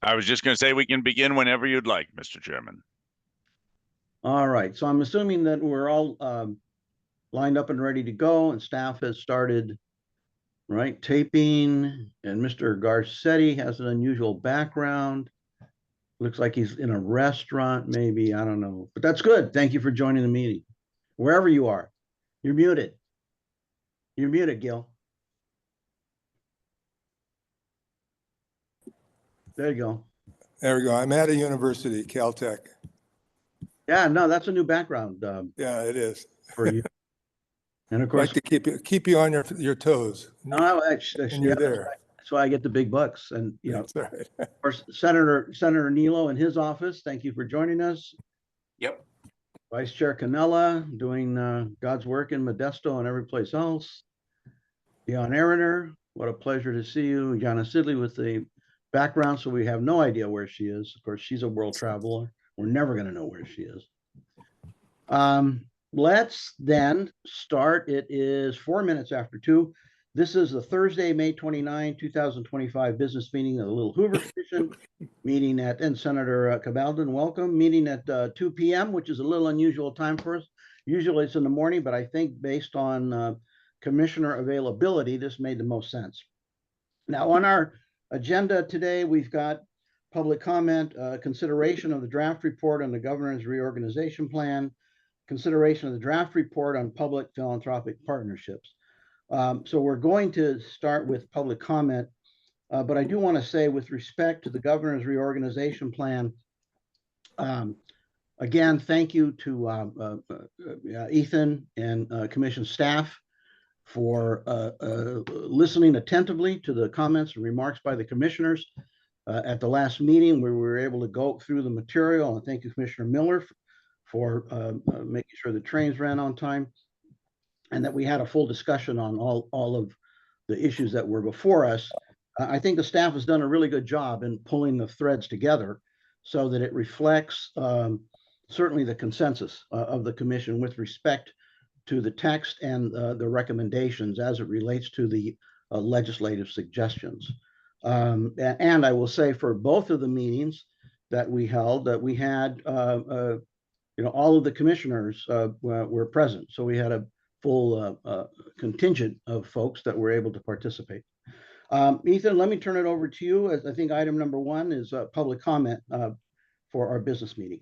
I was just going to say we can begin whenever you'd like, Mr. Chairman. All right, so I'm assuming that we're all lined up and ready to go, and staff has started, right, taping, and Mr. Garcetti has an unusual background. Looks like he's in a restaurant, maybe, I don't know, but that's good. Thank you for joining the meeting, wherever you are. You're muted. You're muted, Gil. There you go. There we go. I'm at a university, Caltech. Yeah, no, that's a new background Yeah, it is. for you. And of I'd course, like to keep you on your toes. no, actually, And you're yeah, there. that's why I get the big bucks. And you know, That's right. of course, Senator Nilo in his office. Thank you for joining us. Yep. Vice Chair Canella doing God's work in Modesto and every place else. Dion Ariner, what a pleasure to see you. Jana Sidley with the background, so we have no idea where she is. Of course, she's a world traveler. We're never going to know where she is. Let's then start. It is 4 minutes after 2. This is the Thursday, May 29, 2025 business meeting of the Little Hoover Commission, meeting at, and Senator Cabalden, welcome, meeting at 2 p.m., which is a little unusual time for us. Usually it's in the morning, but I think based on commissioner availability, this made the most sense. Now on our agenda today, we've got public comment, consideration of the draft report on the governor's reorganization plan, consideration of the draft report on public philanthropic partnerships. So we're going to start with public comment, but I do want to say with respect to the governor's reorganization plan, again, thank you to Ethan and commission staff for listening attentively to the comments and remarks by the commissioners. At the last meeting, where we were able to go through the material, and thank you, Commissioner Miller, for making sure the trains ran on time, and that we had a full discussion on all of the issues that were before us. I think the staff has done a really good job in pulling the threads together so that it reflects certainly the consensus of the commission with respect to the text and the recommendations as it relates to the legislative suggestions. And I will say for both of the meetings that we held, that we had all of the commissioners were present. So we had a full contingent of folks that were able to participate. Ethan, let me turn it over to you. As I think item number 1 is public comment for our business meeting.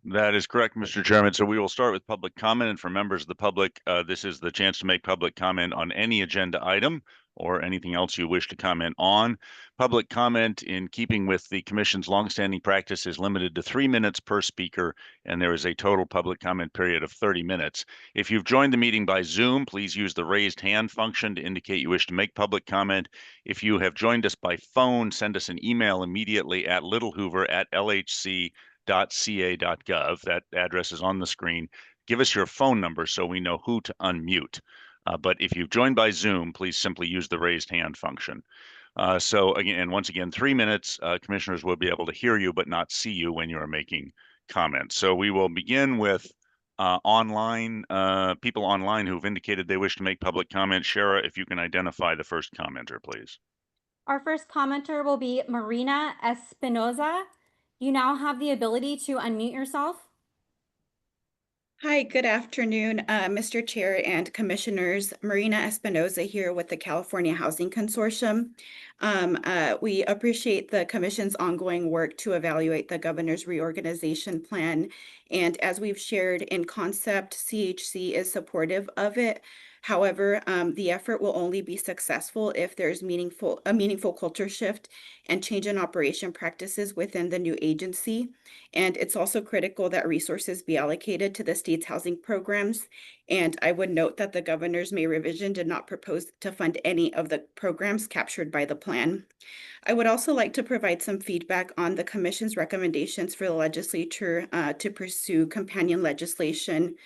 That is correct, Mr. Chairman. So we will start with public comment. And for members of the public, this is the chance to make public comment on any agenda item or anything else you wish to comment on. Public comment, in keeping with the Commission's longstanding practice, is limited to 3 minutes per speaker, and there is a total public comment period of 30 minutes. If you've joined the meeting by Zoom, please use the raised hand function to indicate you wish to make public comment. If you have joined us by phone, send us an email immediately at littlehoover@lhc.ca.gov. That address is on the screen. Give us your phone number so we know who to unmute. But if you've joined by Zoom, please simply use the raised hand function. So again, once again, 3 minutes, commissioners will be able to hear you but not see you when you are making comments. So we will begin with online, people online who've indicated they wish to make public comment. Shara, if you can identify the first commenter, please. Our first commenter will be Marina Espinoza. You now have the ability to unmute yourself. Hi, good afternoon, Mr. Chair and Commissioners. Marina Espinoza here with the California Housing Consortium. We appreciate the Commission's ongoing work to evaluate the Governor's reorganization plan. And as we've shared in concept, CHC is supportive of it. However, the effort will only be successful if there's a meaningful culture shift and change in operation practices within the new agency. And it's also critical that resources be allocated to the state's housing programs. And I would note that the governor's May revision did not propose to fund any of the programs captured by the plan. I would also like to provide some feedback on the Commission's recommendations for the legislature to pursue companion legislation.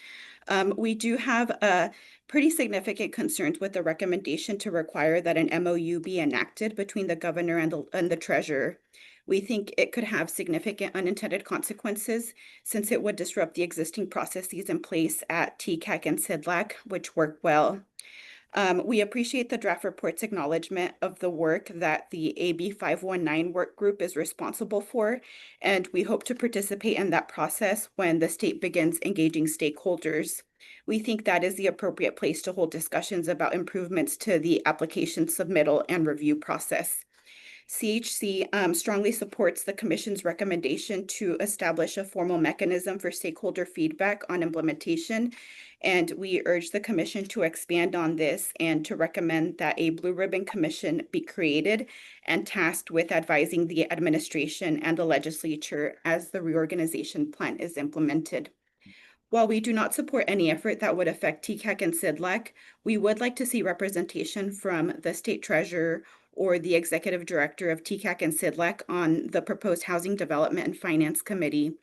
We do have pretty significant concerns with the recommendation to require that an MOU be enacted between the governor and the treasurer. We think it could have significant unintended consequences since it would disrupt the existing processes in place at TCAC and CIDLAC, which work well. We appreciate the draft report's acknowledgement of the work that the AB 519 work group is responsible for, and we hope to participate in that process when the state begins engaging stakeholders. We think that is the appropriate place to hold discussions about improvements to the application submittal and review process. CHC strongly supports the Commission's recommendation to establish a formal mechanism for stakeholder feedback on implementation, and we urge the Commission to expand on this and to recommend that a Blue Ribbon Commission be created and tasked with advising the administration and the legislature as the reorganization plan is implemented. While we do not support any effort that would affect TCAC and CIDLAC, we would like to see representation from the State Treasurer or the Executive Director of TCAC and CIDLAC on the proposed Housing Development and Finance Committee.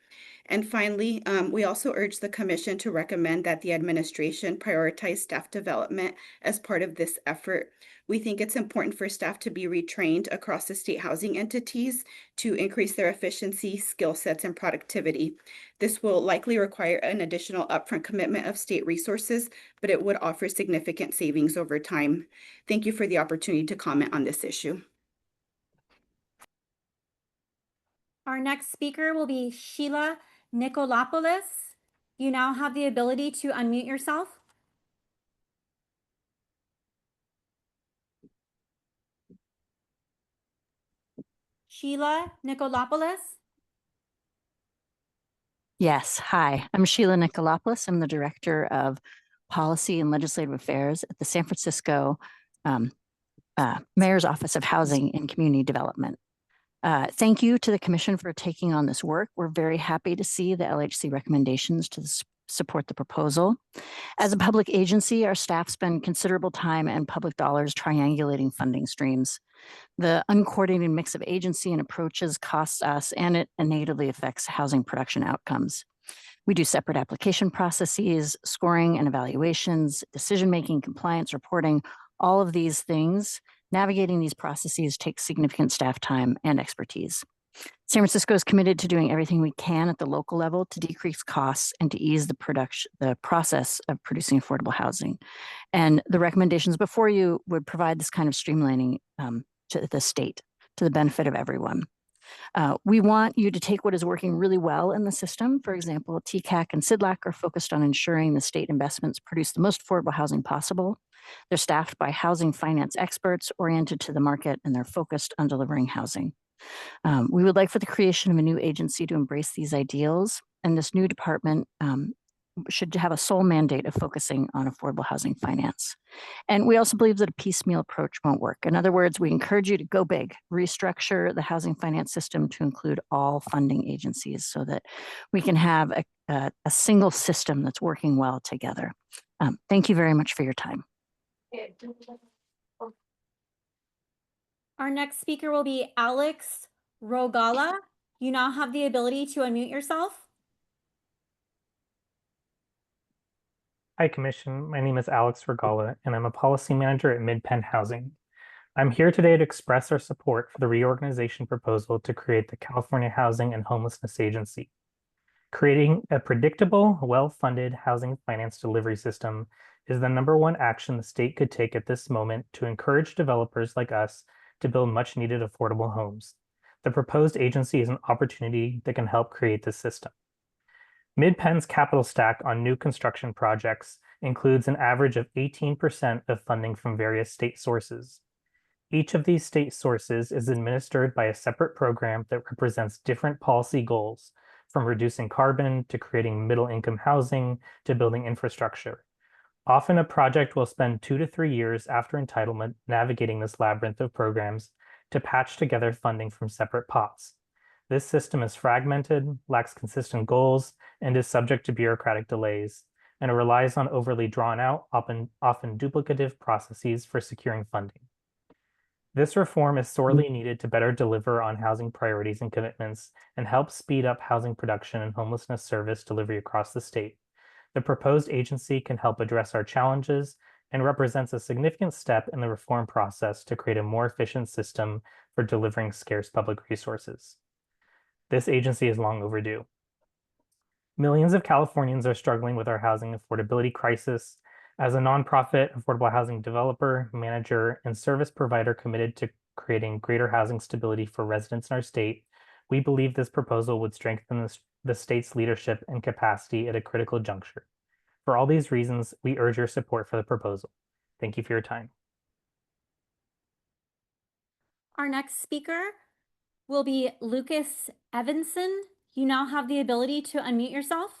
And finally, we also urge the Commission to recommend that the administration prioritize staff development as part of this effort. We think it's important for staff to be retrained across the state housing entities to increase their efficiency, skill sets, and productivity. This will likely require an additional upfront commitment of state resources, but it would offer significant savings over time. Thank you for the opportunity to comment on this issue. Our next speaker will be Sheila Nikolopoulos. You now have the ability to unmute yourself. Sheila Nikolopoulos. Yes, hi, I'm Sheila Nikolopoulos. I'm the Director of Policy and Legislative Affairs at the San Francisco Mayor's Office of Housing and Community Development. Thank you to the Commission for taking on this work. We're very happy to see the LHC recommendations to support the proposal. As a public agency, our staff spend considerable time and public dollars triangulating funding streams. The uncoordinated mix of agency and approaches costs us, and it negatively affects housing production outcomes. We do separate application processes, scoring and evaluations, decision-making, compliance, reporting, all of these things. Navigating these processes takes significant staff time and expertise. San Francisco is committed to doing everything we can at the local level to decrease costs and to ease the process of producing affordable housing. And the recommendations before you would provide this kind of streamlining to the state, to the benefit of everyone. We want you to take what is working really well in the system. For example, TCAC and CIDLAC are focused on ensuring the state investments produce the most affordable housing possible. They're staffed by housing finance experts oriented to the market, and they're focused on delivering housing. We would like for the creation of a new agency to embrace these ideals, and this new department should have a sole mandate of focusing on affordable housing finance. And we also believe that a piecemeal approach won't work. In other words, we encourage you to go big, restructure the housing finance system to include all funding agencies so that we can have a single system that's working well together. Thank you very much for your time. Our next speaker will be Alex Rogala. You now have the ability to unmute yourself. Hi, Commission. My name is Alex Regala, and I'm a policy manager at Mid-Penn Housing. I'm here today to express our support for the reorganization proposal to create the California Housing and Homelessness Agency. Creating a predictable, well-funded housing finance delivery system is the #1 action the state could take at this moment to encourage developers like us to build much-needed affordable homes. The proposed agency is an opportunity that can help create this system. Mid-Penn's capital stack on new construction projects includes an average of 18% of funding from various state sources. Each of these state sources is administered by a separate program that represents different policy goals, from reducing carbon to creating middle-income housing to building infrastructure. Often a project will spend 2 to 3 years after entitlement navigating this labyrinth of programs to patch together funding from separate pots. This system is fragmented, lacks consistent goals, and is subject to bureaucratic delays, and it relies on overly drawn-out, often duplicative processes for securing funding. This reform is sorely needed to better deliver on housing priorities and commitments and help speed up housing production and homelessness service delivery across the state. The proposed agency can help address our challenges and represents a significant step in the reform process to create a more efficient system for delivering scarce public resources. This agency is long overdue. Millions of Californians are struggling with our housing affordability crisis. As a nonprofit affordable housing developer, manager, and service provider committed to creating greater housing stability for residents in our state, we believe this proposal would strengthen the state's leadership and capacity at a critical juncture. For all these reasons, we urge your support for the proposal. Thank you for your time. Our next speaker will be Lucas Evanson. You now have the ability to unmute yourself.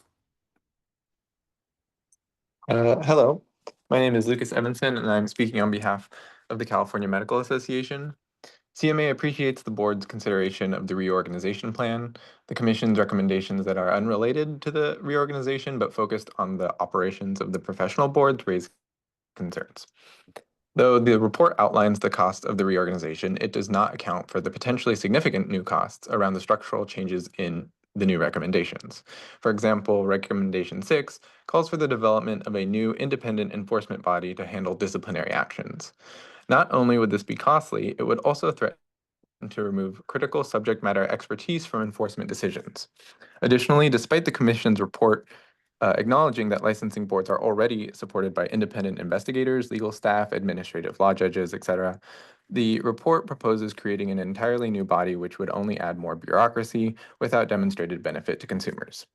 Hello, my name is Lucas Evanson, and I'm speaking on behalf of the California Medical Association. CMA appreciates the board's consideration of the reorganization plan, the commission's recommendations that are unrelated to the reorganization but focused on the operations of the professional boards raise concerns. Though the report outlines the cost of the reorganization, it does not account for the potentially significant new costs around the structural changes in the new recommendations. For example, Recommendation 6 calls for the development of a new independent enforcement body to handle disciplinary actions. Not only would this be costly, it would also threaten to remove critical subject matter expertise from enforcement decisions. Additionally, despite the Commission's report acknowledging that licensing boards are already supported by independent investigators, legal staff, administrative law judges, etc., the report proposes creating an entirely new body which would only add more bureaucracy without demonstrated benefit to consumers.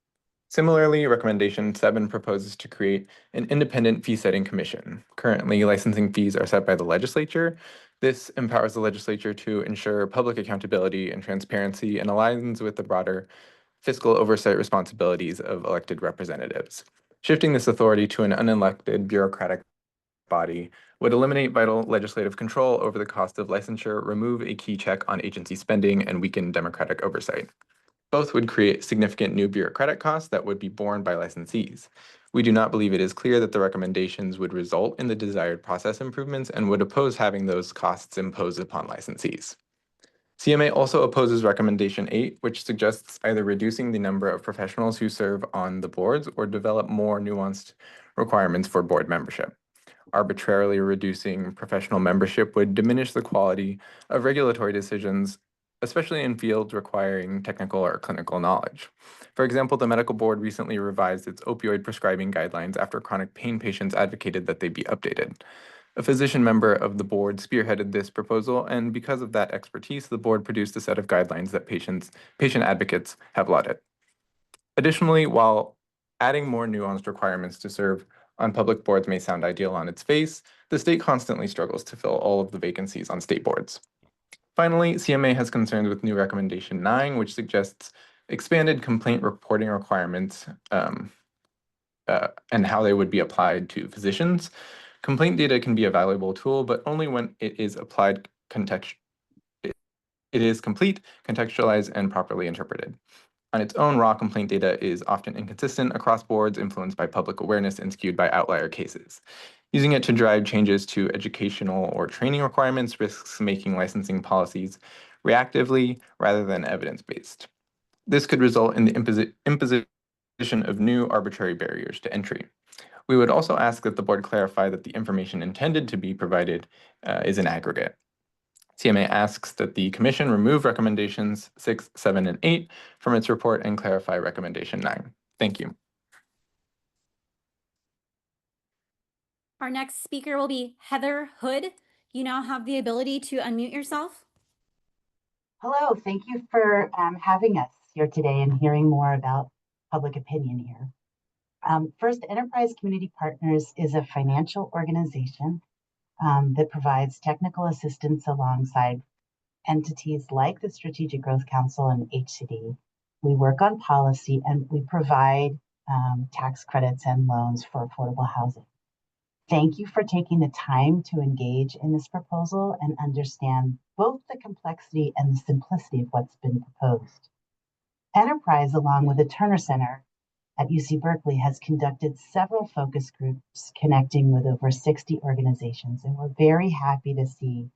Similarly, Recommendation 7 proposes to create an independent fee-setting commission. Currently, licensing fees are set by the legislature. This empowers the legislature to ensure public accountability and transparency and aligns with the broader fiscal oversight responsibilities of elected representatives. Shifting this authority to an unelected bureaucratic body would eliminate vital legislative control over the cost of licensure, remove a key check on agency spending, and weaken democratic oversight. Both would create significant new bureaucratic costs that would be borne by licensees. We do not believe it is clear that the recommendations would result in the desired process improvements and would oppose having those costs imposed upon licensees. CMA also opposes Recommendation 8, which suggests either reducing the number of professionals who serve on the boards or develop more nuanced requirements for board membership. Arbitrarily reducing professional membership would diminish the quality of regulatory decisions, especially in fields requiring technical or clinical knowledge. For example, the medical board recently revised its opioid prescribing guidelines after chronic pain patients advocated that they be updated. A physician member of the board spearheaded this proposal, and because of that expertise, the board produced a set of guidelines that patient advocates have lauded. Additionally, while adding more nuanced requirements to serve on public boards may sound ideal on its face, the state constantly struggles to fill all of the vacancies on state boards. Finally, CMA has concerns with new Recommendation 9, which suggests expanded complaint reporting requirements and how they would be applied to physicians. Complaint data can be a valuable tool, but only when it is applied it is complete, contextualized, and properly interpreted. On its own, raw complaint data is often inconsistent across boards, influenced by public awareness and skewed by outlier cases. Using it to drive changes to educational or training requirements risks making licensing policies reactively rather than evidence-based. This could result in the imposition of new arbitrary barriers to entry. We would also ask that the board clarify that the information intended to be provided is an aggregate. CMA asks that the Commission remove Recommendations 6, 7, and 8 from its report and clarify Recommendation 9. Thank you. Our next speaker will be Heather Hood. You now have the ability to unmute yourself. Hello, thank you for having us here today and hearing more about public opinion here. First, Enterprise Community Partners is a financial organization that provides technical assistance alongside entities like the Strategic Growth Council and HCD. We work on policy and we provide tax credits and loans for affordable housing. Thank you for taking the time to engage in this proposal and understand both the complexity and the simplicity of what's been proposed. Enterprise, along with the Turner Center at UC Berkeley, has conducted several focus groups connecting with over 60 organizations, and we're very happy to see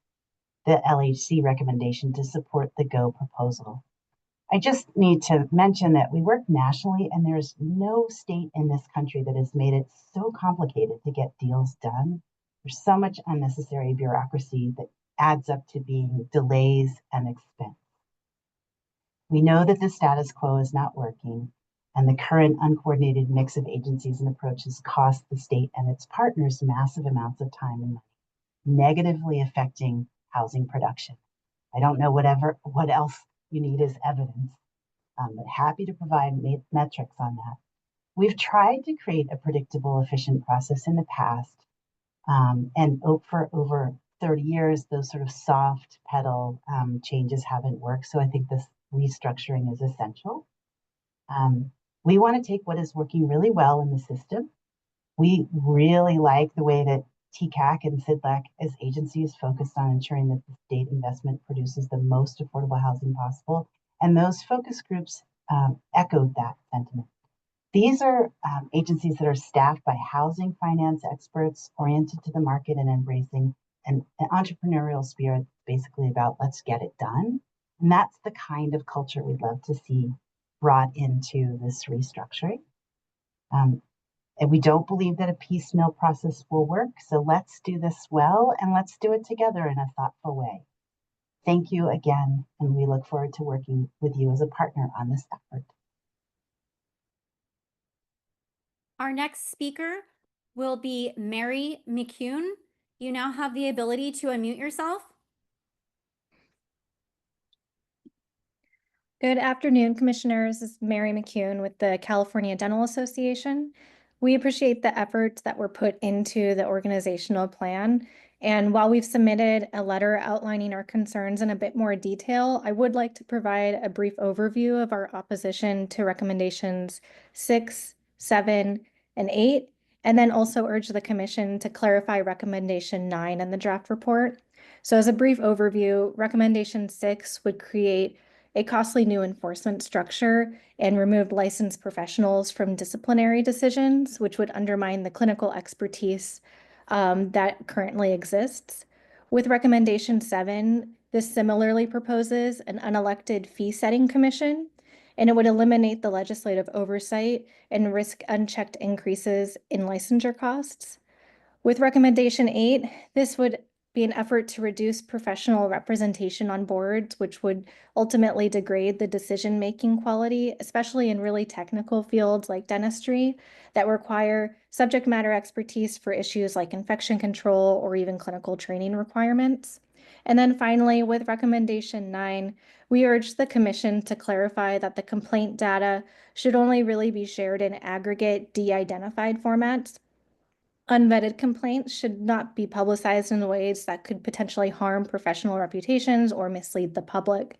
the LHC recommendation to support the GO proposal. I just need to mention that we work nationally, and there's no state in this country that has made it so complicated to get deals done. There's so much unnecessary bureaucracy that adds up to being delays and expense. We know that the status quo is not working, And the current uncoordinated mix of agencies and approaches cost the state and its partners massive amounts of time and money, negatively affecting housing production. I don't know what else you need as evidence, but happy to provide metrics on that. We've tried to create a predictable, efficient process in the past, and for over 30 years, those sort of soft pedal changes haven't worked. So I think this restructuring is essential. We want to take what is working really well in the system. We really like the way that TCAC and CIDLAC as agencies focused on ensuring that the state investment produces the most affordable housing possible. And those focus groups echoed that sentiment. These are agencies that are staffed by housing finance experts oriented to the market and embracing an entrepreneurial spirit, basically about let's get it done. And that's the kind of culture we'd love to see brought into this restructuring. And we don't believe that a piecemeal process will work. So let's do this well, and let's do it together in a thoughtful way. Thank you again, and we look forward to working with you as a partner on this effort. Our next speaker will be Mary McCune. You now have the ability to unmute yourself. Good afternoon, Commissioners. This is Mary McCune with the California Dental Association. We appreciate the efforts that were put into the organizational plan. And while we've submitted a letter outlining our concerns in a bit more detail, I would like to provide a brief overview of our opposition to recommendations 6, 7, and 8, and then also urge the Commission to clarify recommendation 9 in the draft report. So as a brief overview, recommendation 6 would create a costly new enforcement structure and remove licensed professionals from disciplinary decisions, which would undermine the clinical expertise that currently exists. With recommendation 7, this similarly proposes an unelected fee-setting commission, and it would eliminate the legislative oversight and risk unchecked increases in licensure costs. With recommendation 8, this would be an effort to reduce professional representation on boards, which would ultimately degrade the decision-making quality, especially in really technical fields like dentistry that require subject matter expertise for issues like infection control or even clinical training requirements. And then finally, with recommendation 9, we urge the Commission to clarify that the complaint data should only really be shared in aggregate de-identified formats. Unvetted complaints should not be publicized in ways that could potentially harm professional reputations or mislead the public.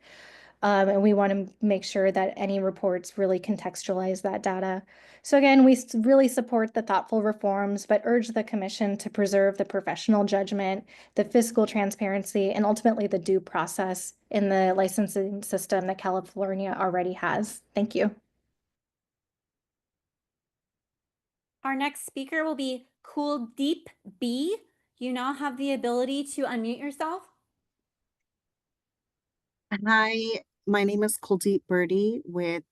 And we want to make sure that any reports really contextualize that data. So again, we really support the thoughtful reforms, but urge the Commission to preserve the professional judgment, the fiscal transparency, and ultimately the due process in the licensing system that California already has. Thank you. Our next speaker will be Kuldeep B. You now have the ability to unmute yourself. Hi, my name is Kuldeep Birdie with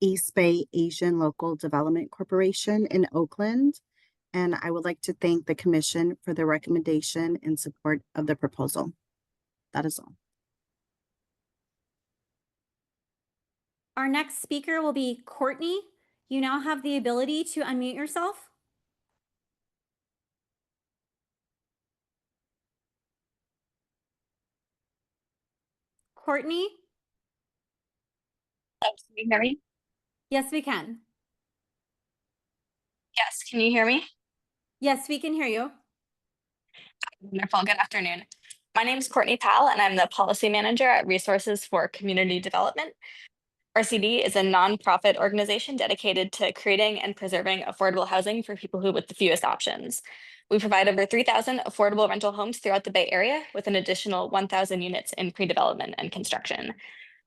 East Bay Asian Local Development Corporation in Oakland, and I would like to thank the Commission for the recommendation in support of the proposal. That is all. Our next speaker will be Courtney. You now have the ability to unmute yourself. Courtney? Can you hear me? Yes, we can. Yes, can you hear me? Yes, we can hear you. Wonderful. Good afternoon. My name is Courtney Powell, and I'm the policy manager at Resources for Community Development. RCD is a nonprofit organization dedicated to creating and preserving affordable housing for people with the fewest options. We provide over 3,000 affordable rental homes throughout the Bay Area, with an additional 1,000 units in pre-development and construction.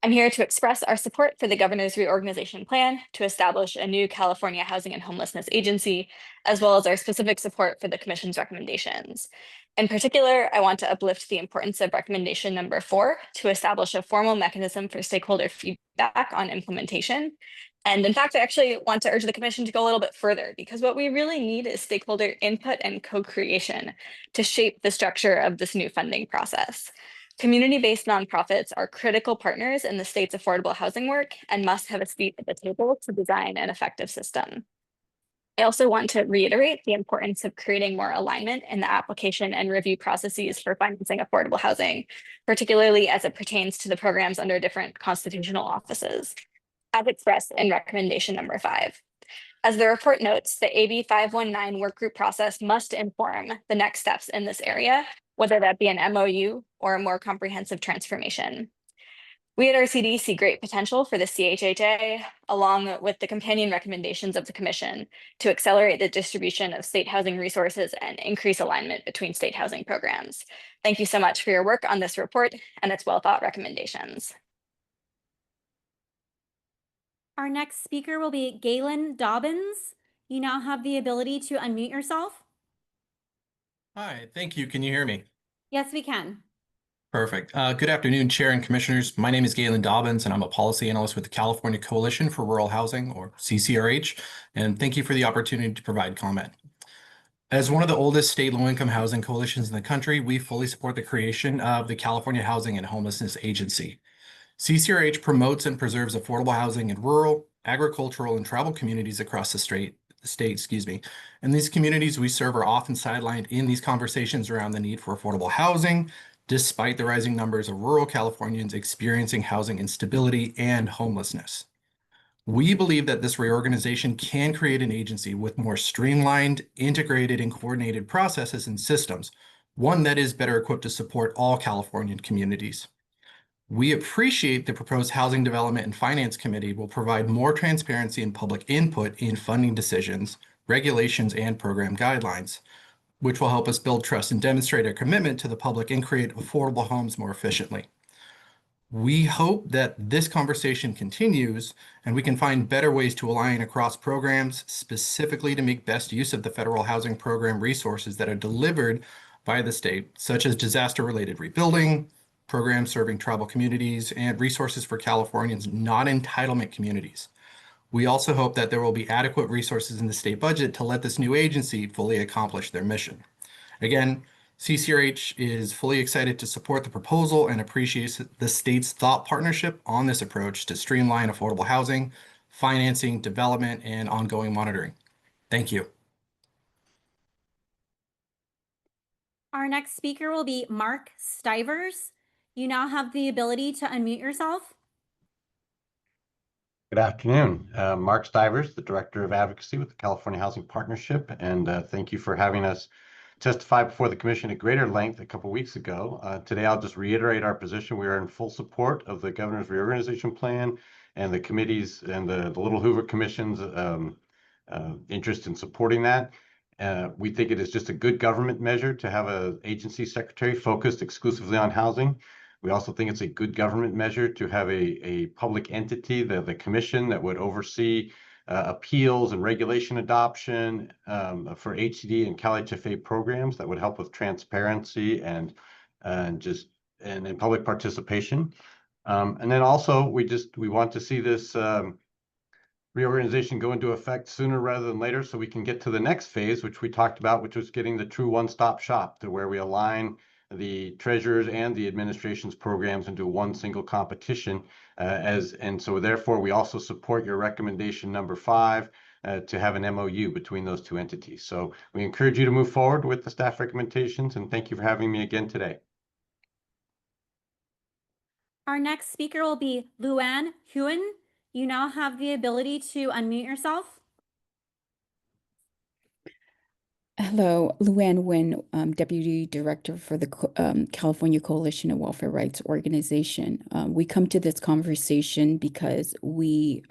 I'm here to express our support for the Governor's Reorganization Plan to establish a new California Housing and Homelessness Agency, as well as our specific support for the Commission's recommendations. In particular, I want to uplift the importance of recommendation number 4 to establish a formal mechanism for stakeholder feedback on implementation. And in fact, I actually want to urge the Commission to go a little bit further, because what we really need is stakeholder input and co-creation to shape the structure of this new funding process. Community-based nonprofits are critical partners in the state's affordable housing work and must have a seat at the table to design an effective system. I also want to reiterate the importance of creating more alignment in the application and review processes for financing affordable housing, particularly as it pertains to the programs under different constitutional offices, as expressed in recommendation number 5. As the report notes, the AB 519 work group process must inform the next steps in this area, whether that be an MOU or a more comprehensive transformation. We at RCD see great potential for the CHHA, along with the companion recommendations of the Commission, to accelerate the distribution of state housing resources and increase alignment between state housing programs. Thank you so much for your work on this report and its well-thought recommendations. Our next speaker will be Galen Dobbins. You now have the ability to unmute yourself. Hi, thank you. Can you hear me? Yes, we can. Perfect. Good afternoon, Chair and Commissioners. My name is Galen Dobbins, and I'm a policy analyst with the California Coalition for Rural Housing, or CCRH, and thank you for the opportunity to provide comment. As one of the oldest state low-income housing coalitions in the country, we fully support the creation of the California Housing and Homelessness Agency. CCRH promotes and preserves affordable housing in rural, agricultural, and tribal communities across the state, and these communities we serve are often sidelined in these conversations around the need for affordable housing, despite the rising numbers of rural Californians experiencing housing instability and homelessness. We believe that this reorganization can create an agency with more streamlined, integrated, and coordinated processes and systems, one that is better equipped to support all Californian communities. We appreciate the proposed Housing Development and Finance Committee will provide more transparency and public input in funding decisions, regulations, and program guidelines, which will help us build trust and demonstrate our commitment to the public and create affordable homes more efficiently. We hope that this conversation continues and we can find better ways to align across programs, specifically to make best use of the federal housing program resources that are delivered by the state, such as disaster-related rebuilding, programs serving tribal communities, and resources for Californians not entitlement communities. We also hope that there will be adequate resources in the state budget to let this new agency fully accomplish their mission. Again, CCRH is fully excited to support the proposal and appreciates the state's thought partnership on this approach to streamline affordable housing, financing, development, and ongoing monitoring. Thank you. Our next speaker will be Mark Stivers. You now have the ability to unmute yourself. Good afternoon. Mark Stivers, the Director of Advocacy with the California Housing Partnership, and thank you for having us testify before the Commission at greater length a couple weeks ago. Today, I'll just reiterate our position. We are in full support of the Governor's Reorganization Plan and the committees and the Little Hoover Commission's interest in supporting that. We think it is just a good government measure to have an agency secretary focused exclusively on housing. We also think it's a good government measure to have a public entity, the commission, that would oversee appeals and regulation adoption for HCD and CalHFA programs that would help with transparency and public participation. And then also we want to see this reorganization go into effect sooner rather than later, so we can get to the next phase, which we talked about, which was getting the true one-stop shop, to where we align the treasurer's and the administration's programs into one single competition. And so therefore, we also support your recommendation number 5 to have an MOU between those two entities. So we encourage you to move forward with the staff recommendations, and thank you for having me again today. Our next speaker will be Luann Huen. You now have the ability to unmute yourself. Hello, Luann Nguyen, Deputy Director for the California Coalition of Welfare Rights Organization. We come to this conversation because we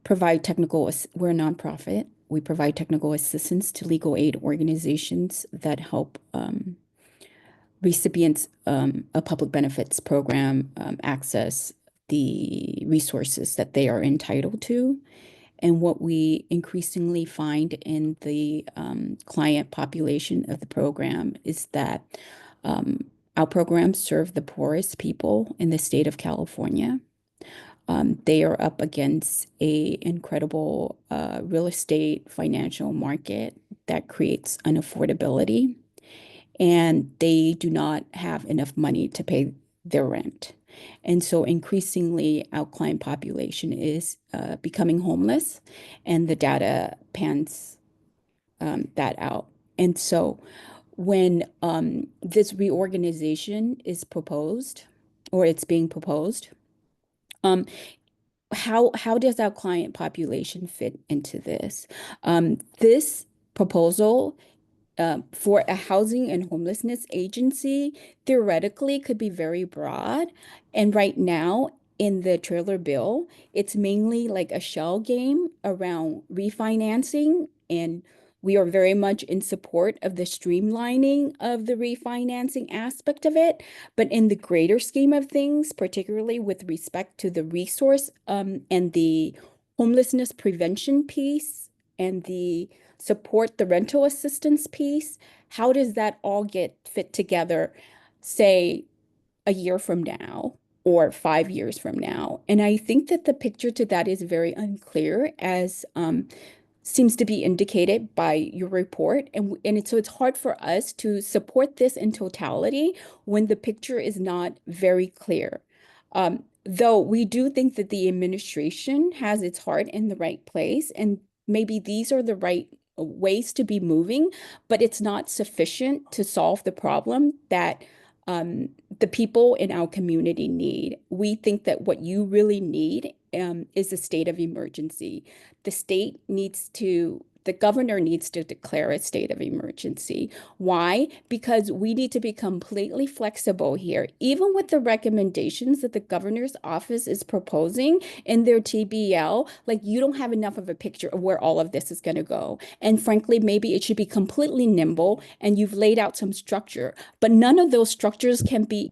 provide we're a nonprofit. We provide technical assistance to legal aid organizations that help recipients of public benefits program access the resources that they are entitled to. And what we increasingly find in the client population of the program is that our programs serve the poorest people in the state of California. They are up against an incredible real estate financial market that creates unaffordability. and they do not have enough money to pay their rent. And so increasingly, our client population is becoming homeless, and the data pans that out. And so when this reorganization is proposed, or it's being proposed, how does our client population fit into this? This proposal for a housing and homelessness agency theoretically could be very broad. And right now in the trailer bill, it's mainly like a shell game around refinancing. And we are very much in support of the streamlining of the refinancing aspect of it. But in the greater scheme of things, particularly with respect to the resource and the homelessness prevention piece and the support the rental assistance piece, how does that all get fit together, say, a year from now or 5 years from now? And I think that the picture to that is very unclear, as seems to be indicated by your report. So it's hard for us to support this in totality when the picture is not very clear. Though we do think that the administration has its heart in the right place, and maybe these are the right ways to be moving, but it's not sufficient to solve the problem that the people in our community need. We think that what you really need is a state of emergency. The governor needs to declare a state of emergency. Why? Because we need to be completely flexible here. Even with the recommendations that the governor's office is proposing in their TBL, like, you don't have enough of a picture of where all of this is going to go. And frankly, maybe it should be completely nimble, and you've laid out some structure, but none of those structures can be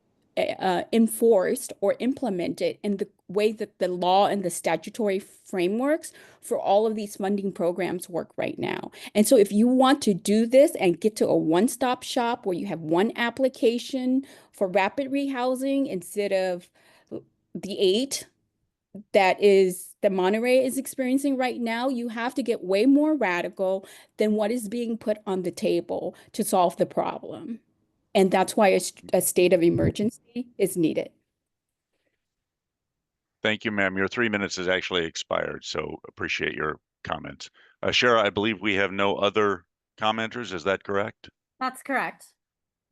enforced or implemented in the way that the law and the statutory frameworks for all of these funding programs work right now. And so if you want to do this and get to a one-stop shop where you have one application for rapid rehousing instead of the 8 that Monterey is experiencing right now, you have to get way more radical than what is being put on the table to solve the problem. And that's why a state of emergency is needed. Thank you, ma'am. Your 3 minutes has actually expired, so appreciate your comments. Shara, I believe we have no other commenters. Is that correct? That's correct.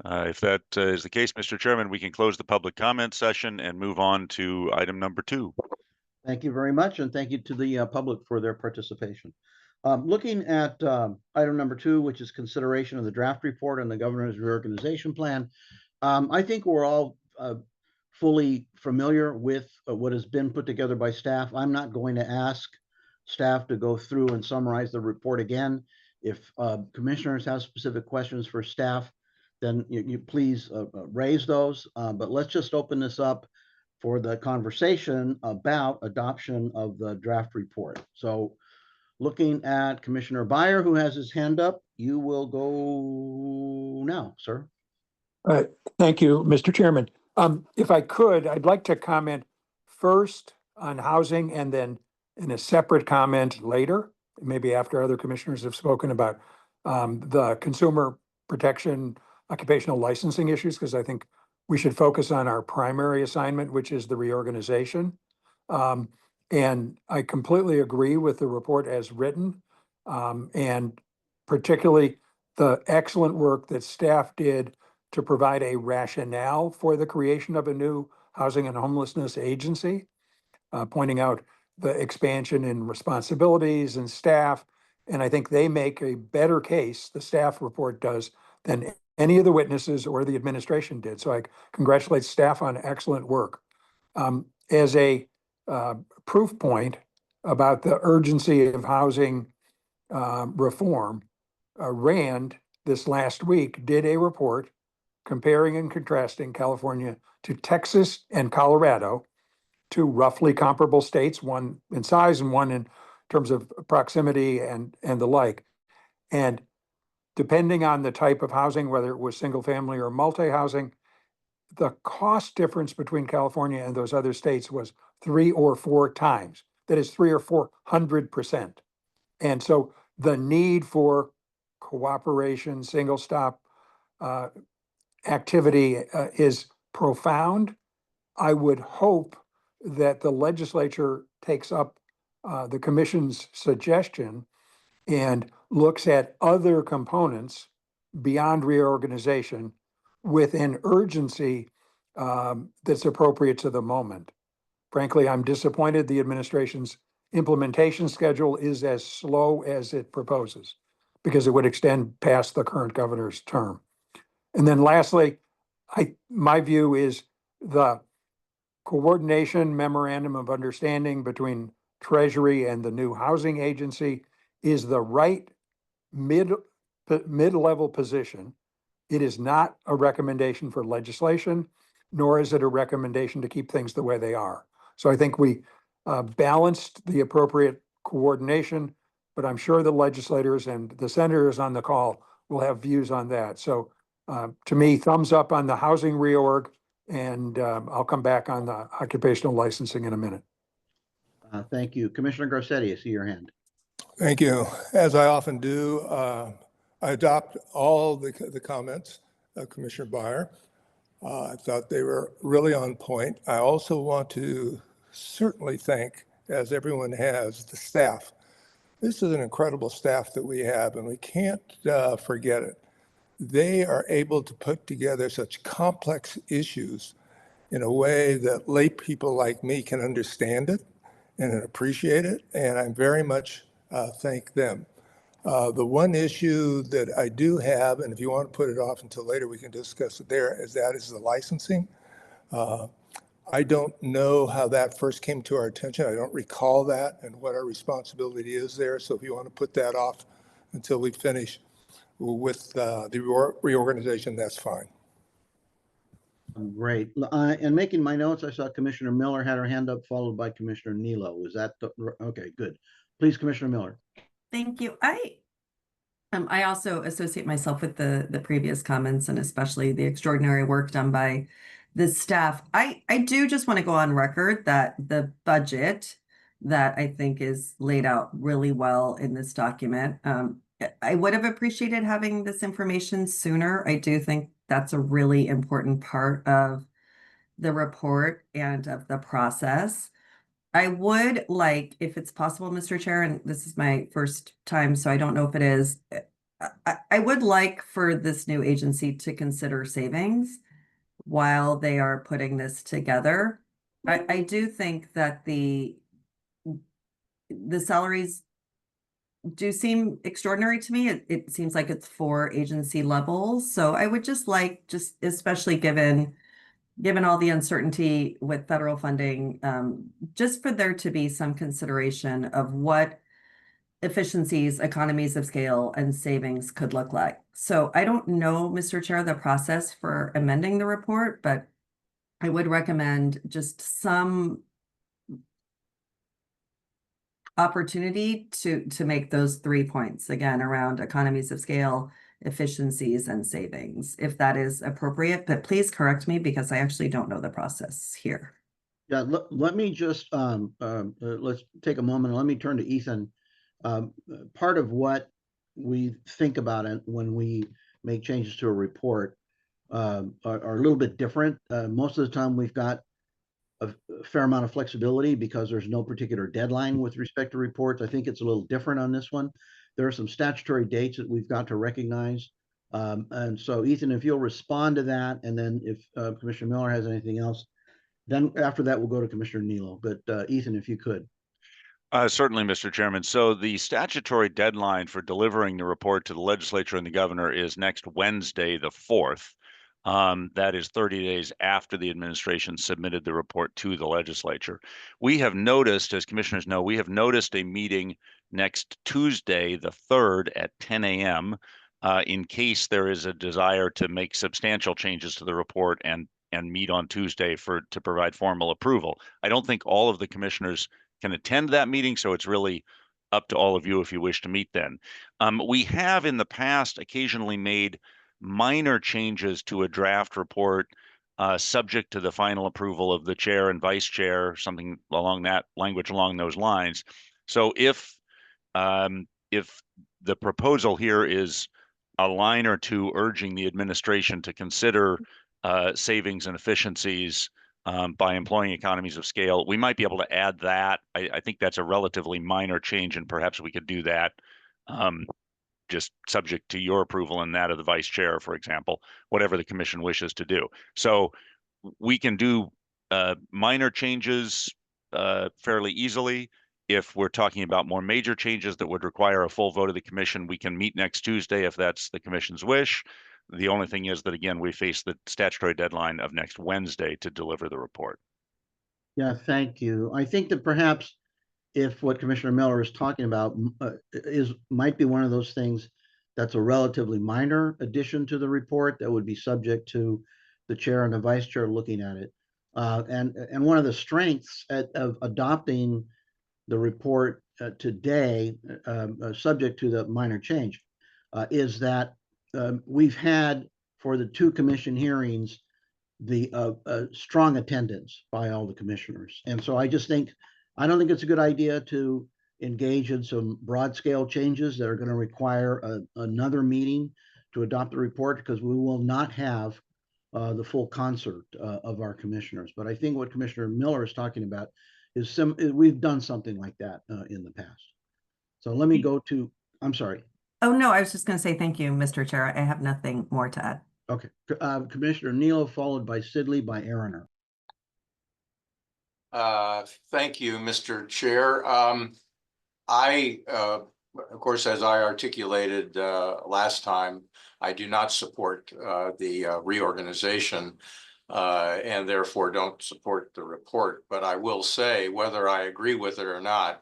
If that is the case, Mr. Chairman, we can close the public comment session and move on to item number 2. Thank you very much, and thank you to the public for their participation. Looking at item number 2, which is consideration of the draft report on the governor's reorganization plan, I think we're all fully familiar with what has been put together by staff. I'm not going to ask staff to go through and summarize the report again. If commissioners have specific questions for staff, then you please raise those. But let's just open this up for the conversation about adoption of the draft report. So looking at Commissioner Byer, who has his hand up, you will go now, sir. Thank you, Mr. Chairman. If I could, I'd like to comment first on housing and then in a separate comment later, maybe after other commissioners have spoken about the consumer protection, occupational licensing issues, because I think we should focus on our primary assignment, which is the reorganization. And I completely agree with the report as written, and particularly the excellent work that staff did to provide a rationale for the creation of a new housing and homelessness agency, pointing out the expansion in responsibilities and staff. And I think they make a better case, the staff report does, than any of the witnesses or the administration did. So I congratulate staff on excellent work. As a proof point about the urgency of housing reform, RAND this last week did a report comparing and contrasting California to Texas and Colorado, two roughly comparable states, one in size and one in terms of proximity and the like. And depending on the type of housing, whether it was single family or multi-housing, the cost difference between California and those other states was 3 or 4 times. That is 300 or 400%. And so the need for cooperation, single stop activity is profound. I would hope that the legislature takes up the commission's suggestion and looks at other components beyond reorganization with an urgency that's appropriate to the moment. Frankly, I'm disappointed the administration's implementation schedule is as slow as it proposes, because it would extend past the current governor's term. And then lastly, my view is the coordination memorandum of understanding between Treasury and the new housing agency is the right mid-level position. It is not a recommendation for legislation, nor is it a recommendation to keep things the way they are. So I think we balanced the appropriate coordination, but I'm sure the legislators and the senators on the call will have views on that. So to me, thumbs up on the housing reorg, and I'll come back on the occupational licensing in a minute. Thank you. Commissioner Garcetti, I see your hand. Thank you. As I often do, I adopt all the comments of Commissioner Byer. I thought they were really on point. I also want to certainly thank, as everyone has, the staff. This is an incredible staff that we have, and we can't forget it. They are able to put together such complex issues in a way that lay people like me can understand it and appreciate it, and I very much thank them. The one issue that I do have, and if you want to put it off until later, we can discuss it there, is the licensing. I don't know how that first came to our attention. I don't recall that and what our responsibility is there. So if you want to put that off until we finish with the reorganization, that's fine. Great. And making my notes, I saw Commissioner Miller had her hand up, followed by Commissioner Nilo. Was that okay? Good. Please, Commissioner Miller. Thank you. I also associate myself with the previous comments, and especially the extraordinary work done by the staff. I do just want to go on record that the budget that I think is laid out really well in this document. I would have appreciated having this information sooner. I do think that's a really important part of the report and of the process. I would like, if it's possible, Mr. Chair, and this is my first time, so I don't know if it is, I would like for this new agency to consider savings while they are putting this together. I do think that the salaries do seem extraordinary to me. It seems like it's 4 agency levels. So I would just like, especially given all the uncertainty with federal funding, just for there to be some consideration of what efficiencies, economies of scale, and savings could look like. So I don't know, Mr. Chair, the process for amending the report, but I would recommend just some opportunity to make those 3 points, again, around economies of scale, efficiencies, and savings, if that is appropriate. But please correct me, because I actually don't know the process here. Yeah, let me just, let's take a moment and let me turn to Ethan. Part of what we think about it when we make changes to a report are a little bit different. Most of the time we've got a fair amount of flexibility because there's no particular deadline with respect to reports. I think it's a little different on this one. There are some statutory dates that we've got to recognize. And so Ethan, if you'll respond to that, and then if Commissioner Miller has anything else, then after that, we'll go to Commissioner Nilo. But Ethan, if you could. Certainly, Mr. Chairman. So the statutory deadline for delivering the report to the legislature and the governor is next Wednesday, the 4th. That is 30 days after the administration submitted the report to the legislature. We have noticed, as commissioners know, we have noticed a meeting next Tuesday, the 3rd at 10 a.m. In case there is a desire to make substantial changes to the report and meet on Tuesday to provide formal approval. I don't think all of the commissioners can attend that meeting, so it's really up to all of you if you wish to meet then. We have in the past occasionally made minor changes to a draft report subject to the final approval of the chair and vice chair, something along that language along those lines. So if the proposal here is a line or two urging the administration to consider savings and efficiencies by employing economies of scale. We might be able to add that. I think that's a relatively minor change, and perhaps we could do that just subject to your approval and that of the vice chair, for example, whatever the commission wishes to do. So we can do minor changes fairly easily. If we're talking about more major changes that would require a full vote of the commission, we can meet next Tuesday if that's the commission's wish. The only thing is that, again, we face the statutory deadline of next Wednesday to deliver the report. Yeah, thank you. I think that perhaps if what Commissioner Miller is talking about might be one of those things that's a relatively minor addition to the report that would be subject to the chair and the vice chair looking at it. And one of the strengths of adopting the report today, subject to the minor change, is that we've had for the 2 commission hearings the strong attendance by all the commissioners. And so I don't think it's a good idea to engage in some broad scale changes that are going to require another meeting to adopt the report, because we will not have the full concert of our commissioners. But I think what Commissioner Miller is talking about is we've done something like that in the past. So let me go to, I'm sorry. Oh, no, I was just going to say thank you, Mr. Chair. I have nothing more to add. Okay, Commissioner Neal, followed by Sidley, by Aaroner. Thank you, Mr. Chair. Of course, as I articulated last time, I do not support the reorganization and therefore don't support the report. But I will say, whether I agree with it or not,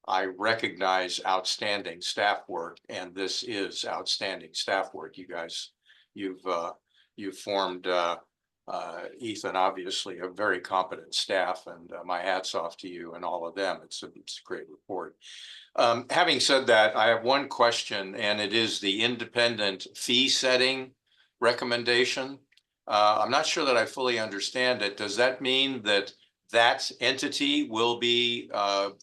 I recognize outstanding staff work, and this is outstanding staff work. You guys, you've formed, Ethan, obviously a very competent staff, and my hat's off to you and all of them. It's a great report. Having said that, I have one question, and it is the independent fee setting recommendation. I'm not sure that I fully understand it. Does that mean that that entity will be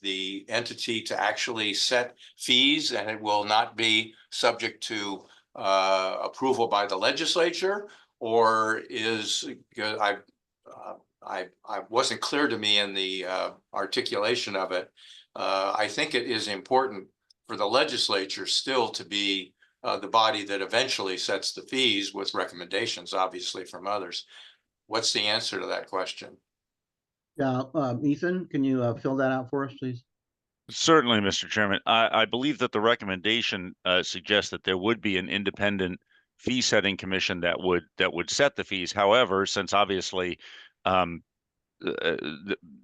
the entity to actually set fees, and it will not be subject to approval by the legislature? Or is, I wasn't clear to me in the articulation of it. I think it is important for the legislature still to be the body that eventually sets the fees, with recommendations, obviously, from others. What's the answer to that question? Yeah, Ethan, can you fill that out for us, please? Certainly, Mr. Chairman. I believe that the recommendation suggests that there would be an independent fee setting commission that would set the fees. However, since obviously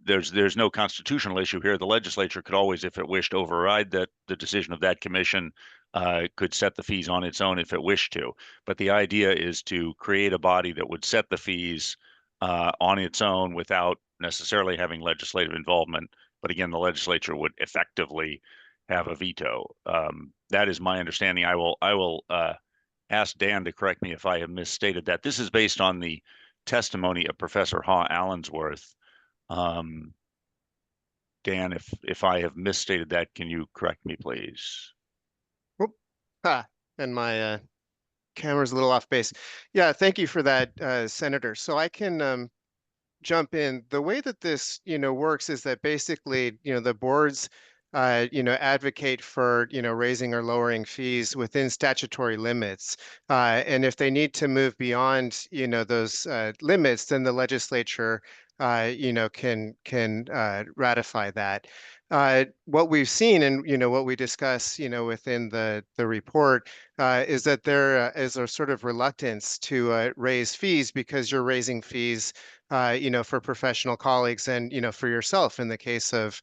there's no constitutional issue here, the legislature could always, if it wished, override the decision of that commission, could set the fees on its own if it wished to. But the idea is to create a body that would set the fees on its own without necessarily having legislative involvement. But again, the legislature would effectively have a veto. That is my understanding. I will ask Dan to correct me if I have misstated that. This is based on the testimony of Professor Haw Allensworth. Dan, if I have misstated that, can you correct me, please? And my camera's a little off base. Yeah, thank you for that, Senator. So I can jump in. The way that this, works is that basically, the boards, advocate for, raising or lowering fees within statutory limits. And if they need to move beyond, those limits, then the legislature, can ratify that. What we've seen and, what we discuss, within the report is that there is a sort of reluctance to raise fees, because you're raising fees, for professional colleagues and, for yourself in the case of,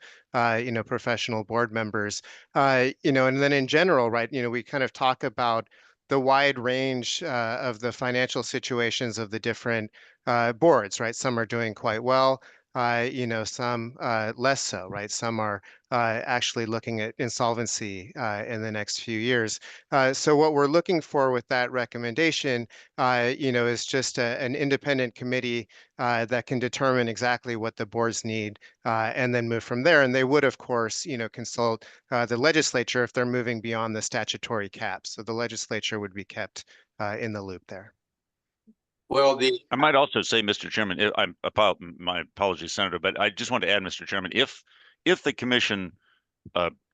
professional board members, and then in general, right, we kind of talk about the wide range of the financial situations of the different boards, right? Some are doing quite well. some less so, right? Some are actually looking at insolvency in the next few years. So what we're looking for with that recommendation, is just an independent committee that can determine exactly what the boards need and then move from there. And they would, of course, consult the legislature if they're moving beyond the statutory caps. So the legislature would be kept in the loop there. Well, I might also say, Mr. Chairman, my apologies, Senator, but I just want to add, Mr. Chairman, if the commission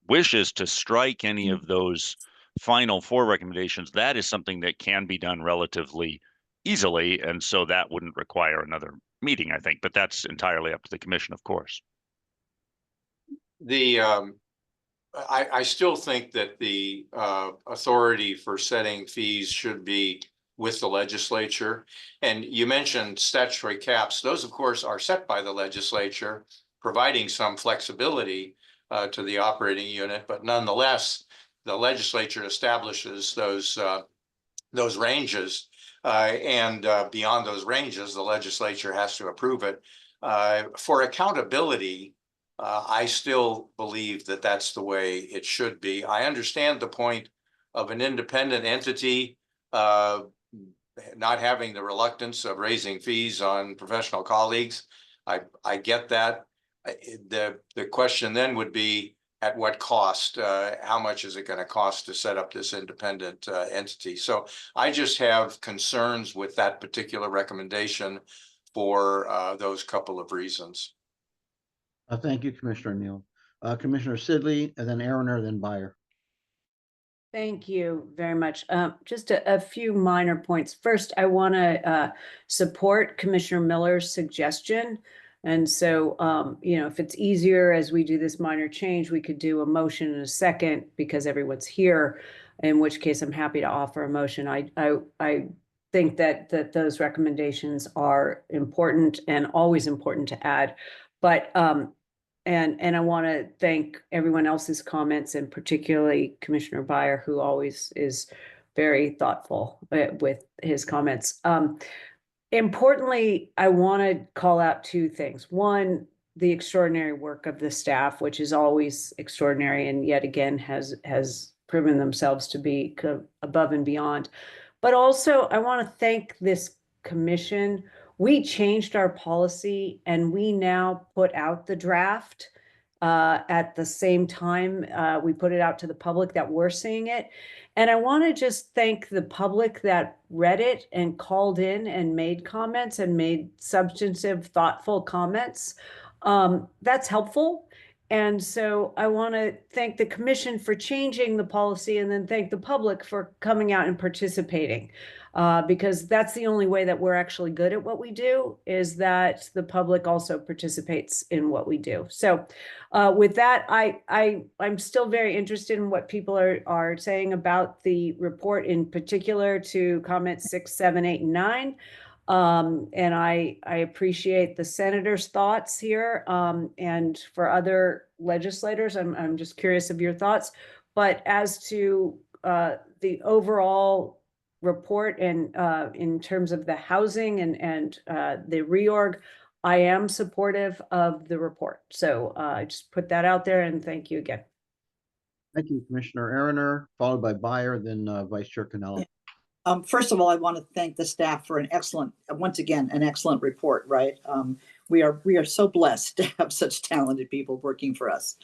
wishes to strike any of those final 4 recommendations, that is something that can be done relatively easily, and so that wouldn't require another meeting, I think. But that's entirely up to the commission, of course. I still think that the authority for setting fees should be with the legislature. And you mentioned statutory caps. Those, of course, are set by the legislature, providing some flexibility to the operating unit. But nonetheless, the legislature establishes those ranges. And beyond those ranges, the legislature has to approve it. For accountability, I still believe that that's the way it should be. I understand the point of an independent entity not having the reluctance of raising fees on professional colleagues. I get that. The question then would be, at what cost? How much is it going to cost to set up this independent entity? So I just have concerns with that particular recommendation for those couple of reasons. Thank you, Commissioner Neal. Commissioner Sidley, and then Aaroner, then Byer. Thank you very much. Just a few minor points. First, I want to support Commissioner Miller's suggestion. And so, if it's easier as we do this minor change, we could do a motion in a second because everyone's here, in which case I'm happy to offer a motion. I think that those recommendations are important and always important to add. But and I want to thank everyone else's comments, and particularly Commissioner Byer, who always is very thoughtful with his comments. Importantly, I want to call out 2 things. One, the extraordinary work of the staff, which is always extraordinary and yet again has proven themselves to be above and beyond. But also, I want to thank this commission. We changed our policy and we now put out the draft at the same time we put it out to the public that we're seeing it. And I want to just thank the public that read it and called in and made comments and made substantive, thoughtful comments. That's helpful. And so I want to thank the commission for changing the policy, and then thank the public for coming out and participating. Because that's the only way that we're actually good at what we do, is that the public also participates in what we do. So with that, I'm still very interested in what people are saying about the report, in particular to comments 6, 7, 8, and 9. And I appreciate the senator's thoughts here. And for other legislators, I'm just curious of your thoughts. But as to the overall report and in terms of the housing and the reorg, I am supportive of the report. So I just put that out there, and thank you again. Thank you, Commissioner Aaroner, followed by Byer, then Vice Chair Cannella. First of all, I want to thank the staff for an excellent report, right? We are so blessed to have such talented people working for us.